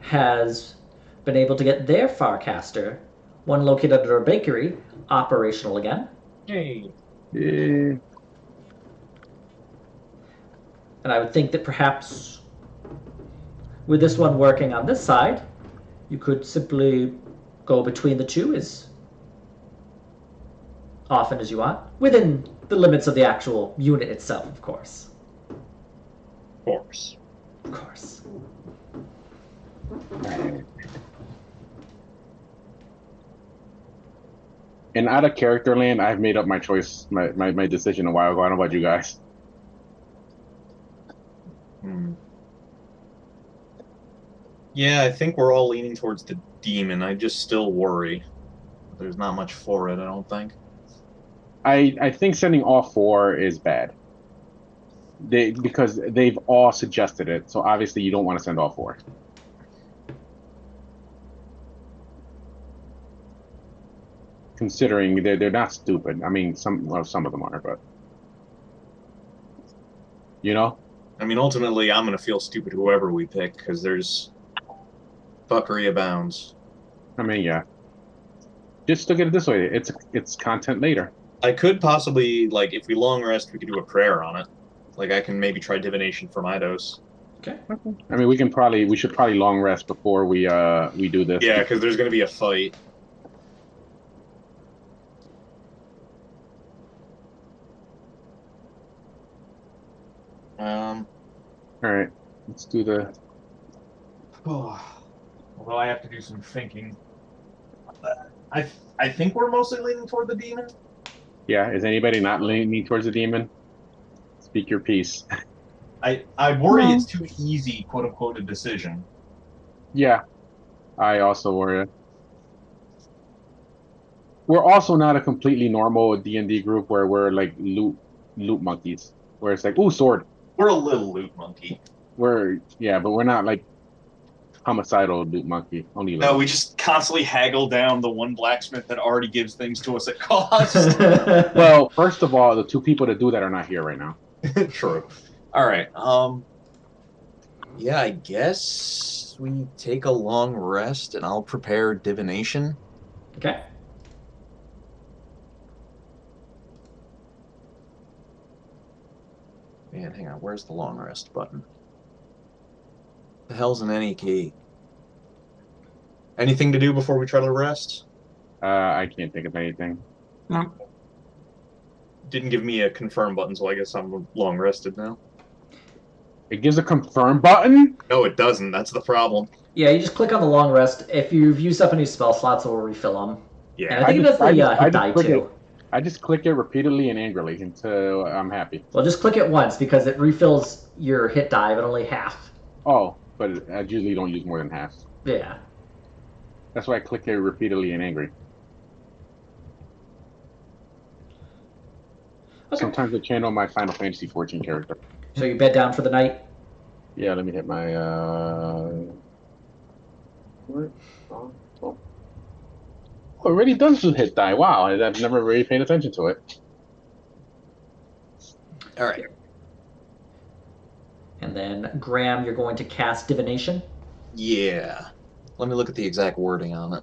has been able to get their Farcaster, one located under a bakery, operational again. Hey. Yeah. And I would think that perhaps with this one working on this side, you could simply go between the two as often as you want, within the limits of the actual unit itself, of course. course. Of course. Alright. And out of character land, I've made up my choice, my decision a while ago. I don't know about you guys. Yeah, I think we're all leaning towards the demon. I just still worry. There's not much for it, I don't think. I think sending all four is bad. Because they've all suggested it, so obviously you don't want to send all four. Considering they're not stupid. I mean, some of them are, but you know. I mean, ultimately, I'm gonna feel stupid whoever we pick because there's fuckery abounds. I mean, yeah. Just look at it this way: it's content later. I could possibly, like, if we long rest, we could do a prayer on it. Like, I can maybe try divination for my dose. Okay. I mean, we should probably long rest before we do this. Yeah, because there's gonna be a fight. All right, let's do the. Although I have to do some thinking. I think we're mostly leaning toward the demon. Yeah, is anybody not leaning towards the demon? Speak your piece. I worry No. it's too easy, quote unquote, a decision. Yeah, I also worry. We're also not a completely normal D&D group where we're like loot monkeys, where it's like, ooh, sword. We're a little loot monkey. But we're not like homicidal loot monkey. Only No, little. we just constantly haggle down the one blacksmith that already gives things to us at cost. Well, first of all, the two people that do that are not here right now. True. All right. Yeah, I guess we take a long rest and I'll prepare divination. Okay. Man, hang on. Where's the long rest button? The hell's an any key? Anything to do before we try to rest? I can't think of anything. Didn't give me a confirm button, so I guess I'm long rested now. It gives a confirm button. No, it doesn't. That's the problem. Yeah, you just click on the long rest. If you've used up any spell slots, it will refill them. Yeah. And I think it does the hit die click too. it. I just click it repeatedly and angrily until I'm happy. Well, just click it once because it refills your hit die, but only half. Oh, but I usually don't use more than half. Yeah. That's why I click it repeatedly and angry. Okay. Sometimes I channel my Final Fantasy 14 character. So you bed down for the night? Yeah, let me hit my it really does hit die. Wow, I've never really paid attention to it. All right. And then, Graham, you're going to cast Divination. Yeah. Let me look at the exact wording on it.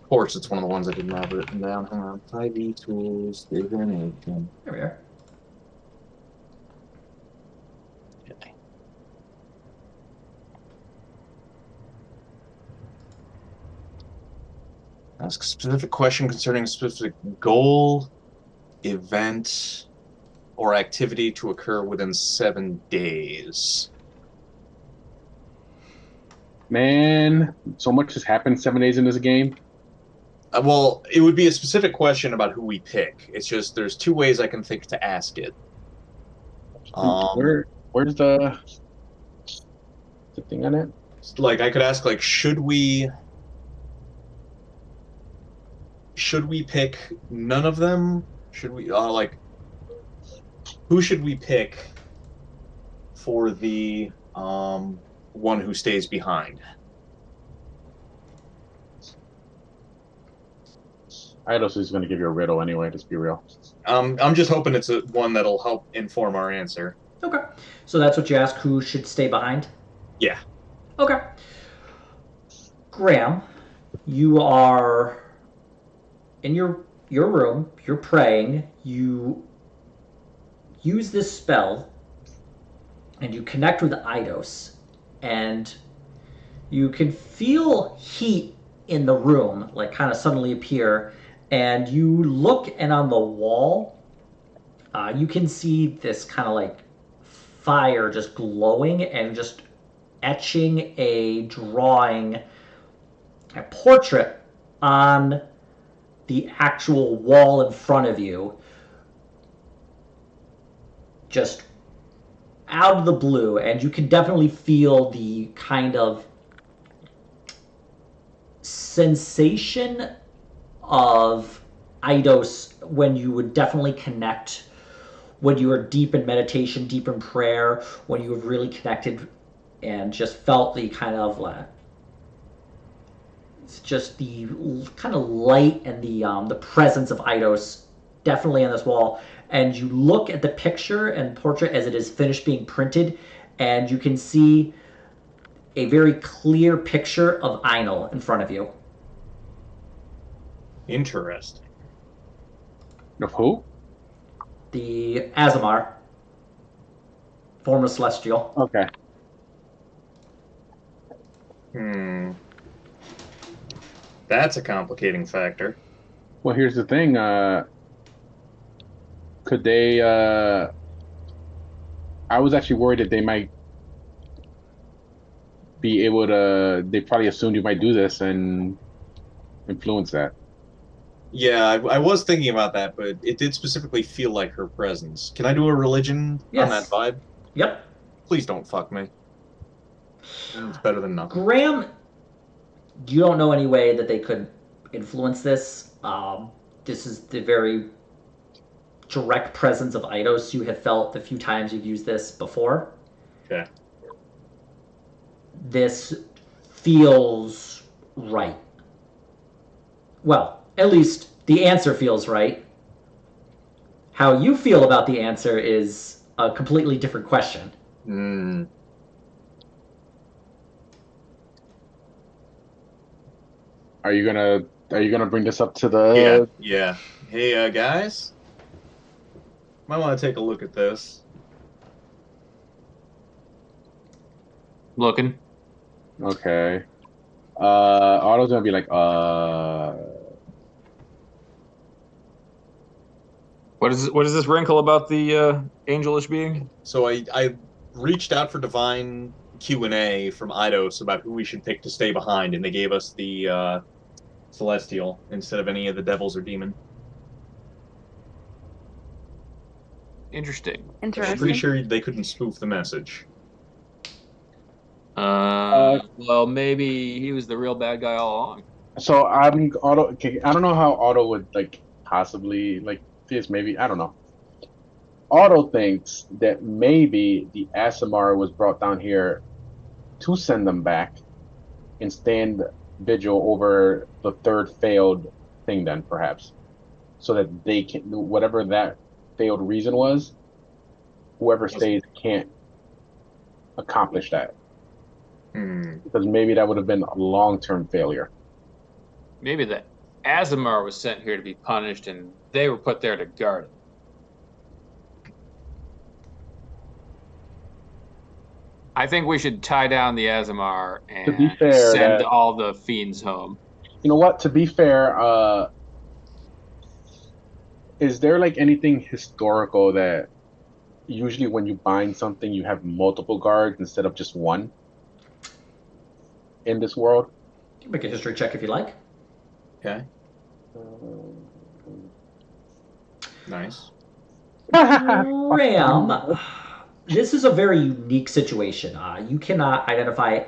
Of course, it's one of the ones I didn't have written down. Hang on. 5e tools, divination. There we are. Okay. Ask a specific question concerning a specific goal, event, or activity to occur within 7 days. Man, so much has happened 7 days in this game. Well, it would be a specific question about who we pick. It's just there's two ways I can think to ask it. Where's the thing on it? Like I could ask, like, should we pick none of them? Should we like who should we pick for the one who stays behind? Eidos is going to give you a riddle anyway. Let's be real. I'm just hoping it's one that'll help inform our answer. Okay. So that's what you ask, who should stay behind? Yeah. Okay. Graham, you are in your room, you're praying, you use this spell, and you connect with Eidos, and you can feel heat in the room, like kind of suddenly appear, and you look, and on the wall You can see this kind of like fire just glowing and just etching a drawing, a portrait on the actual wall in front of you, just out of the blue, and you can definitely feel the kind of sensation of Eidos when you would definitely connect, when you were deep in meditation, deep in prayer, when you have really connected and just felt the kind of it's just the kind of light and the presence of Eidos definitely on this wall. And you look at the picture and portrait as it is finished being printed, and you can see a very clear picture of Einel in front of you. Interesting. Of who? The Azamar, former Celestial. Okay. That's a complicating factor. Well, here's the thing. Could they? I was actually worried that they might be able to. They probably assumed you might do this and influence that. Yeah, I was thinking about that, but it did specifically feel like her presence. Can I do a religion on that Yes. vibe? Yep. Please don't fuck me. It's better than nothing. Graham, you don't know any way that they could influence this. This is the very direct presence of Eidos you have felt the few times you've used this before. Okay. This feels right. Well, at least the answer feels right. How you feel about the answer is a completely different question. Are you gonna bring this up to the? Yeah. Hey, guys, might want to take a look at this. Looking. Okay. Otto's gonna be like, What is this wrinkle about the angelish being? So I reached out for divine Q&A from Eidos about who we should pick to stay behind, and they gave us the Celestial instead of any of the devils or demon. Interesting. I'm pretty Interesting. sure they couldn't spoof the message. Well, maybe he was the real bad guy all along. So I'm Otto. Okay, I don't know how Otto would like possibly like this. Maybe I don't know. Otto thinks that maybe the Asimar was brought down here to send them back and stand vigil over the third failed thing. Then perhaps so that they can whatever that failed reason was. Whoever stays can't accomplish that because maybe that would have been a long-term failure. Maybe the Azamar was sent here to be punished, and they were put there to guard it. I think we should tie down the Azamar and To be fair, send all the fiends home. You know what? To be fair, is there like anything historical that usually when you bind something, you have multiple guards instead of just one in this world? You can make a history check if you like. Okay. Nice. Graham, this is a very unique situation. You cannot identify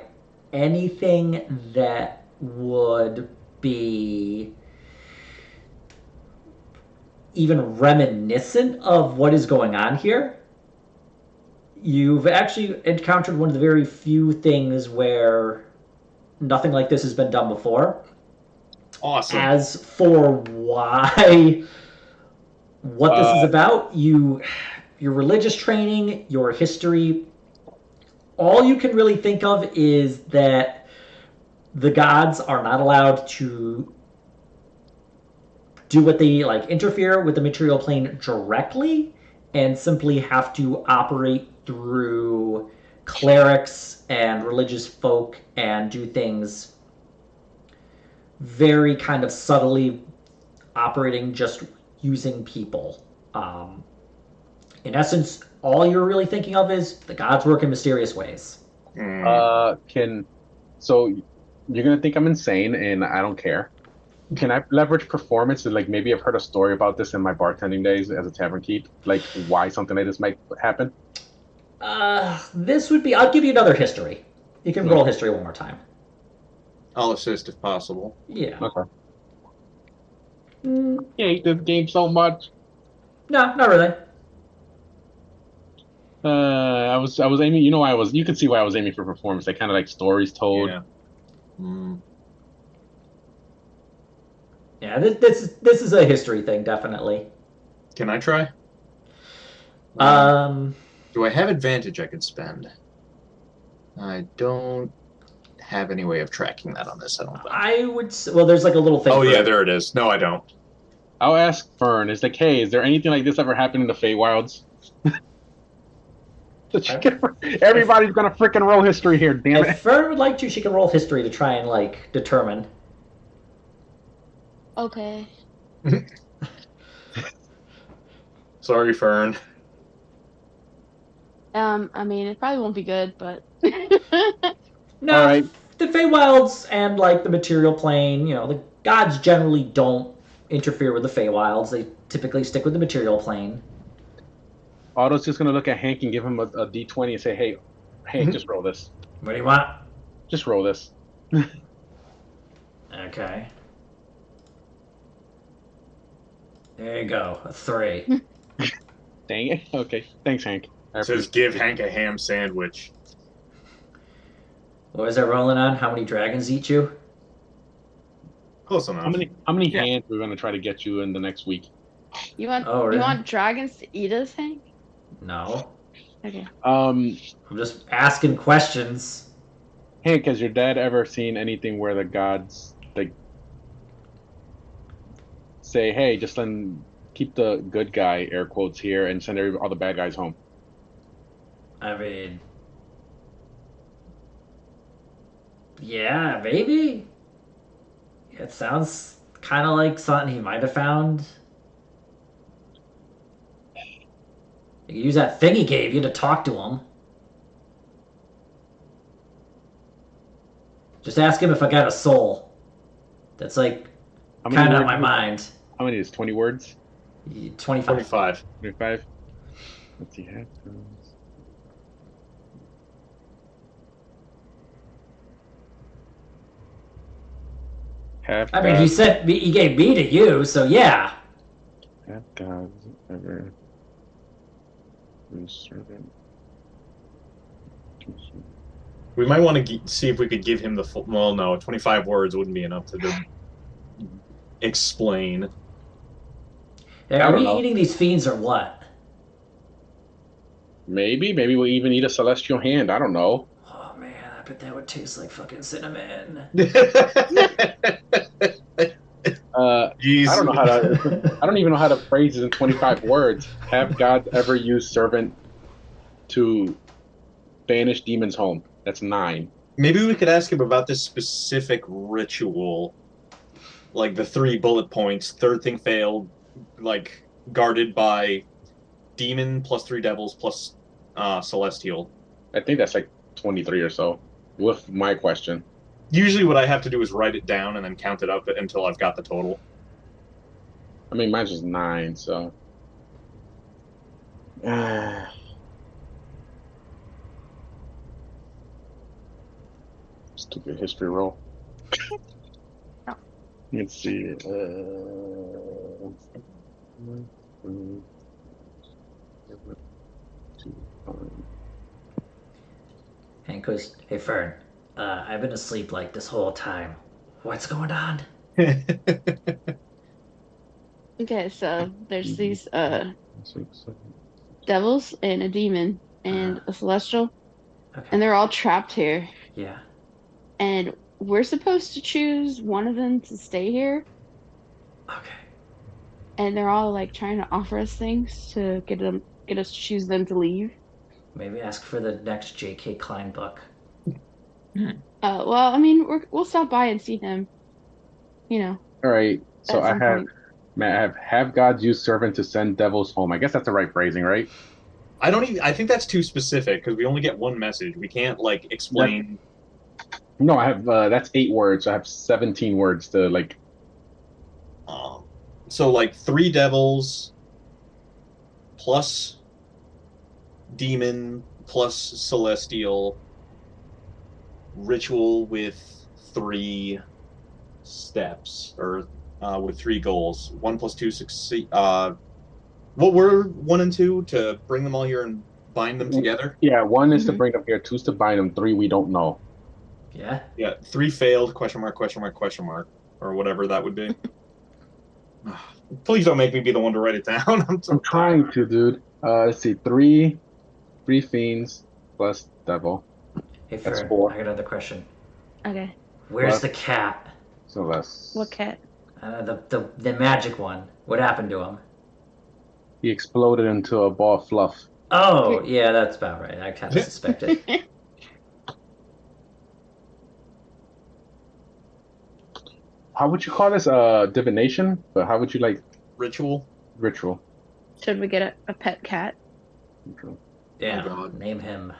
anything that would be even reminiscent of what is going on here. You've actually encountered one of the very few things where nothing like this has been done before. Awesome. As for why, what this is about, your religious training, your history, all you can really think of is that the gods are not allowed to do what they like, interfere with the material plane directly, and simply have to operate through clerics and religious folk and do things very kind of subtly, operating just using people. in essence, all you're really thinking of is the gods work in mysterious ways. So you're gonna think I'm insane, and I don't care. Can I leverage performance? And like maybe I've heard a story about this in my bartending days as a tavern keep, like why something like this might happen. This would be. I'll give you another history. You can roll Okay. history one more time. I'll assist if possible. Yeah. Okay. I hate this game so much. No, not really. I was aiming. You could see why I was aiming for performance. Like kind of like stories told. Yeah. Mm. Yeah, this is a history thing, definitely. Can I try? Um, Do I have advantage I could spend? I don't have any way of tracking that on this, I don't think. I would. Well, there's like a little thing. Oh, for yeah, it. there it is. No, I don't. I'll ask Fern. It's like, hey, is there anything like this ever happened in the Feywilds? Everybody's gonna freaking roll history here, damn it. If Fern would like to, she can roll history to try and like determine. Okay. Sorry, Fern. I mean, it probably won't be good, but No, All right. the Feywilds and like the material plane, the gods generally don't interfere with the Feywilds. They typically stick with the material plane. Otto's just gonna look at Hank and give him a D20 and say, hey, Hank, just roll this. What do you want? Just roll this. Okay. There you go. A 3. Dang it. Okay. Thanks, Hank. It says give Hank a ham sandwich. What was that rolling on? How many dragons eat you? Close enough. How many Yeah. hands we're gonna try to get you in the next week? you want Oh, really? you want dragons to eat us, Hank? No. Okay. I'm just asking questions. Hank, has your dad ever seen anything where the gods like say, hey, just keep the good guy, air quotes here, and send all the bad guys home? I mean, yeah, maybe. It sounds kind of like something he might have found. You could use that thing he gave you to talk to him. Just ask him if I got a soul. That's like How many kind of on words my is- mind. How many is 20 words? 25. 25. 25? Let's see. I mean, he gave me to you, so yeah. Have gods ever been servant? We might want to see if we could give him the full. Well, no, 25 words wouldn't be enough to explain. Hey, I are don't we know. eating these fiends or what? Maybe we'll even eat a celestial hand. I don't know. Oh man, I bet that would taste like fucking cinnamon. Jeez. I don't know how to. I don't even know how to phrase it in 25 words. Have gods ever used servant to banish demons home? That's 9. Maybe we could ask him about this specific ritual. Like the 3 bullet points. Third thing failed. Like guarded by demon plus 3 devils plus celestial. I think that's like 23 or so. With my question. Usually what I have to do is write it down and then count it up until I've got the total. I mean, mine's just 9, so. Stupid history roll. Let's see. Hank goes, hey Fern, I've been asleep like this whole time. What's going on? Okay, so there's these devils and a demon and a celestial, Okay. and they're all trapped here. Yeah. And we're supposed to choose one of them to stay here, Okay. and they're all like trying to offer us things to get us to choose them to leave. Maybe ask for the next J.K. Klein book. Well, I mean, we'll stop by and see him. All right. So At some point. have gods use servant to send devils home. I guess that's the right phrasing, right? I don't even. I think that's too specific because we only get one message. We can't like explain. No, I have that's 8 words. So I have 17 words to like. Um, so like 3 devils plus demon plus celestial ritual with 3 steps or with 3 goals. 1 plus 2 succeed. What were 1 and 2 to bring them all here and bind them together? Yeah, 1 is to Mhm. bring them here, 2 is to bind them, 3 we don't know. Yeah. Yeah, 3 failed? Question mark? Question mark? Question mark? Or whatever that would be. Please don't make me be the one to write it down. I'm so I'm tired. trying to, dude. Let's see, three fiends plus devil. Hey, That's Fern, 4 I got another question. Okay. Where's plus. the cat? So that's What cat? The magic one. What happened to him? he exploded into a ball of fluff. Oh, yeah, that's about right. I kind of suspected. How would you call this? Divination? But how would you like Ritual? ritual? Should we get a pet cat? Ritual. Yeah, Oh, God. name him.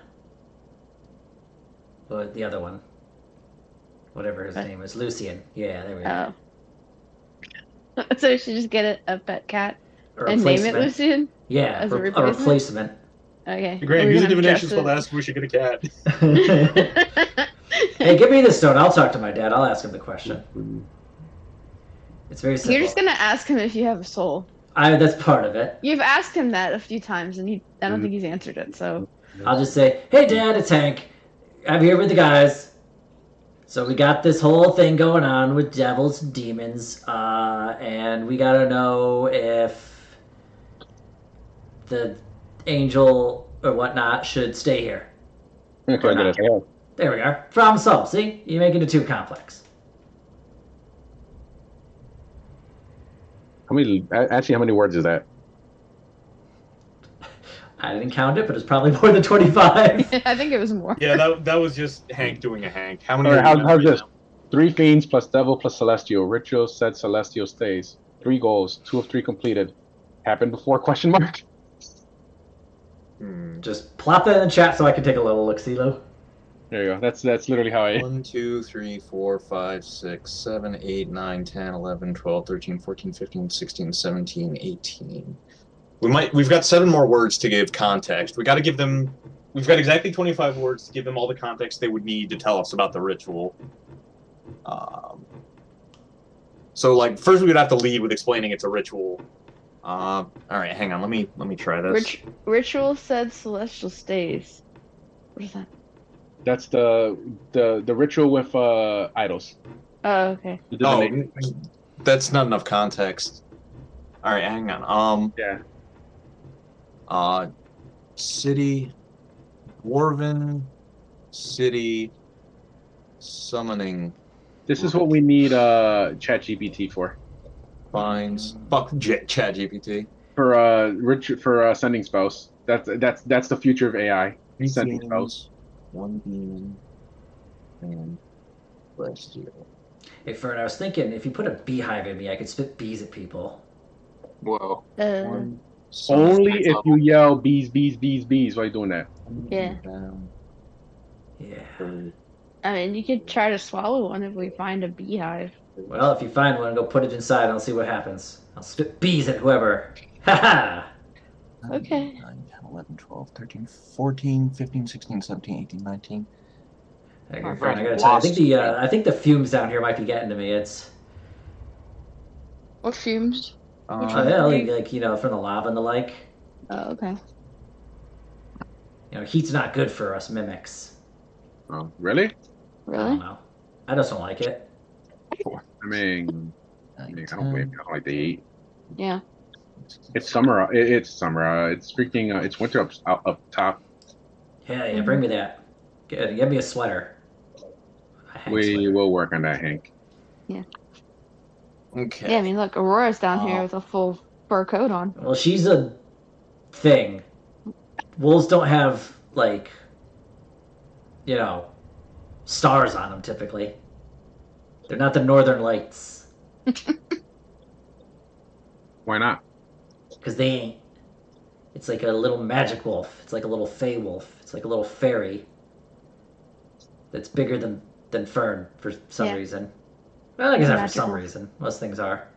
But the other one. Whatever his What? name is. Lucian. Yeah, there we go. Oh. So we should just get a pet cat A and name it replacement. Lucian Yeah, as a a replacement? replacement. Okay. Are Graham, we use a gonna divination dress spell to it? ask if we should get a cat. Hey, give me the stone. I'll talk to my dad. I'll ask him the question. It's very You're just simple. gonna ask him if you have a soul. That's part of it. You've asked him that a few times, and I don't think he's answered it. So I'll just say, "Hey, Dad, it's Hank. I'm here with the guys. So we got this whole thing going on with devils and demons, and we gotta know if the angel or whatnot should stay here Okay, or I get not." it. Yeah. There we are. Problem solved. See, you make it too complex. How many words is that? I didn't count it, but it's probably more than 25. I think it was more. Yeah, that was just Hank doing a Hank. How many All are right, we at how's right this? now? 3 fiends plus devil plus celestial. Ritual said celestial stays. 3 goals. 2 of 3 completed. Happened before? Question mark. Just plop that in the chat so I can take a little look, CeeLo. There you go. That's literally how I. 1, 2, 3, 4, 5, 6, 7, 8, 9, 10, 11, 12, 13, 14, 15, 16, 17, 18. We've got 7 more words to give context. We've got exactly 25 words to give them all the context they would need to tell us about the ritual. So like first we would have to lead with explaining it's a ritual. All right, hang on. Let me try this. Ritual said celestial stays. What is that? That's the ritual with idols. Oh, okay. The Oh, divination. that's not enough context. All right, hang on. Yeah. City, Dwarven City, summoning. This is what we need ChatGPT for. Finds. Fuck ChatGPT. For sending spouse. That's the future of AI. 3 Sending fiends, spouse. 1 demon, and celestial. Hey, Fern, I was thinking if you put a beehive in me, I could spit bees at people. Whoa. One Only if you yell bees, bees, bees, bees while you're doing that. Yeah. down, Yeah. 3. I mean, you could try to swallow one if we find a beehive. Well, if you find one, go put it inside and I'll see what happens. I'll spit bees at whoever. Ha ha! Okay. 9, 10, 11, 12, 13, 14, 15, 16, 17, 18, 19. Okay, My Fern, I brain gotta tell you, lost. I think the fumes down here might be getting to me. It's What fumes? Which oh one? yeah, like from the lava and the like. Oh, okay. Heat's not good for us mimics. Oh, really? I Really? don't know. I just don't like it. I mean, I don't blame you. I don't like the heat. Yeah. It's summer. It's summer. It's freaking. It's winter up top. Yeah, yeah, bring me that. Get me a sweater. A Hank We sweater. will work on that, Hank. Okay. Yeah, I mean, look, Aurora's down here with a full fur coat on. Well, she's a thing. Wolves don't have stars on them typically. They're not the Northern Lights Why not? because they ain't. It's like a little magic wolf. It's like a little fey wolf. It's like a little fairy. That's bigger than Fern for some reason. Well, I guess not for some reason. Most things are.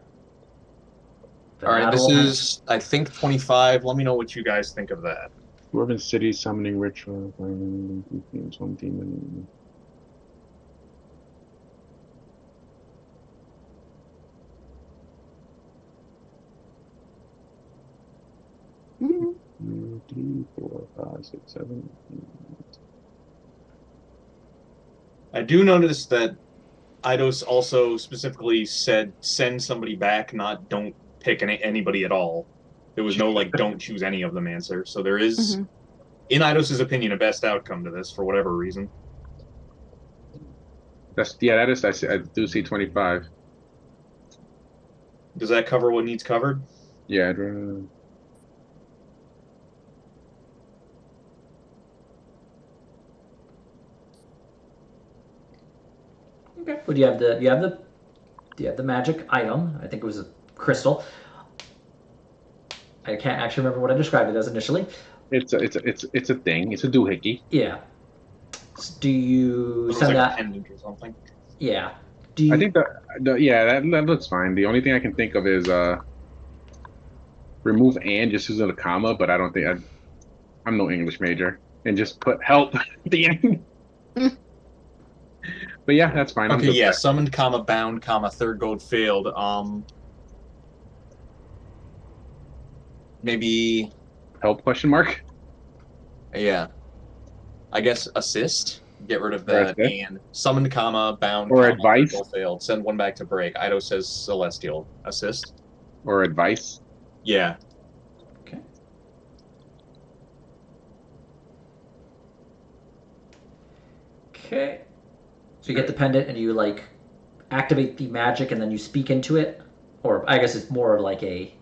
But All right, not a this wolf. is, I think, 25. Let me know what you guys think of that. Dwarven city summoning ritual. One demon. Mm-hmm. 3, 4, 5, 6, 7. I do notice that Eidos also specifically said send somebody back, not don't pick anybody at all. There was no like don't choose any of them answer. So there is, Mm-hmm. in Eidos' opinion, a best outcome to this for whatever reason. That is. I do see 25. Does that cover what needs covered? Yeah. Okay. But you have the magic item. I think it was a crystal. I can't actually remember what I described it as initially. It's a thing. It's a doohickey. Yeah. Do you It was send like a that? pendant or something. Yeah. Do you? I think that looks fine. The only thing I can think of is remove and just using a comma, but I don't think I'm no English major, and just put help at the end. But yeah, that's fine. Okay, yeah, summoned, comma, bound, comma, third gold failed. Maybe, Help question mark. yeah. I guess assist. Get rid of Or that. assist. And summoned, comma, bound, Or comma, advice. third gold failed. Send one back to break. Eido says celestial. Assist. Or advice. Yeah. Okay. Okay. So you get the pendant and you like activate the magic and then you speak into it, or I guess it's more like a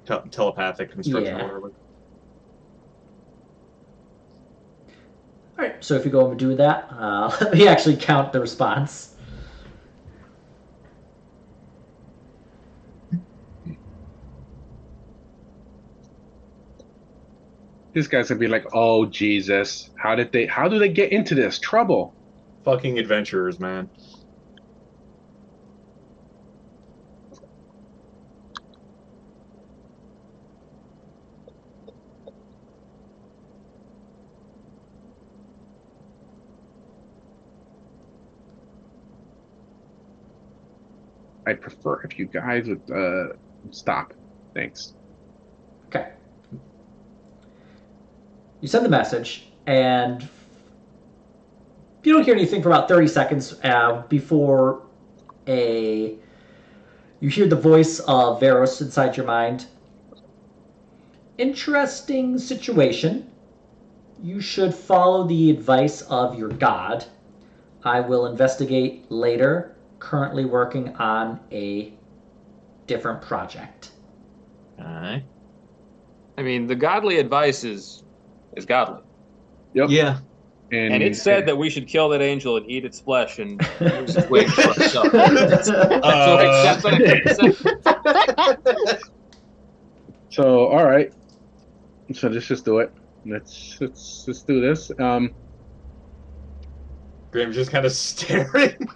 Telepathic construction Yeah. or whatever. All right. So if you go and do that, let me actually count the response. These guys would be like, "Oh Jesus, how do they get into this trouble?" Fucking adventurers, man. I'd prefer if you guys would stop. Thanks. Okay. You send the message, and you don't hear anything for about 30 seconds before you hear the voice of Veros inside your mind. Interesting situation. You should follow the advice of your god. I will investigate later. Currently working on a different project. Alright. I mean, the godly advice is godly. Yep. Yeah. And it said that we should kill that angel and eat its flesh and use its wings for ourselves. That's what it said. So all right. So let's just do it. Let's do this. Graham's just kind of staring.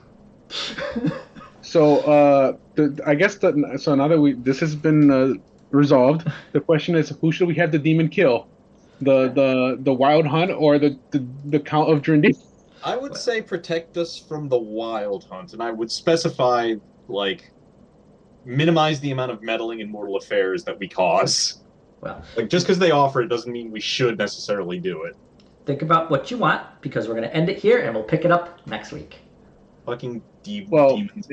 So I guess so now that this has been resolved, the question is, who should we have the demon kill? The Wild Hunt or the Count of Drindy? I would say protect us from the Wild Hunt, and I would specify, like, minimize the amount of meddling in mortal affairs that we cause. Well, like, just because they offer it doesn't mean we should necessarily do it. Think about what you want, because we're going to end it here, and we'll pick it up next week. Fucking Well, demons.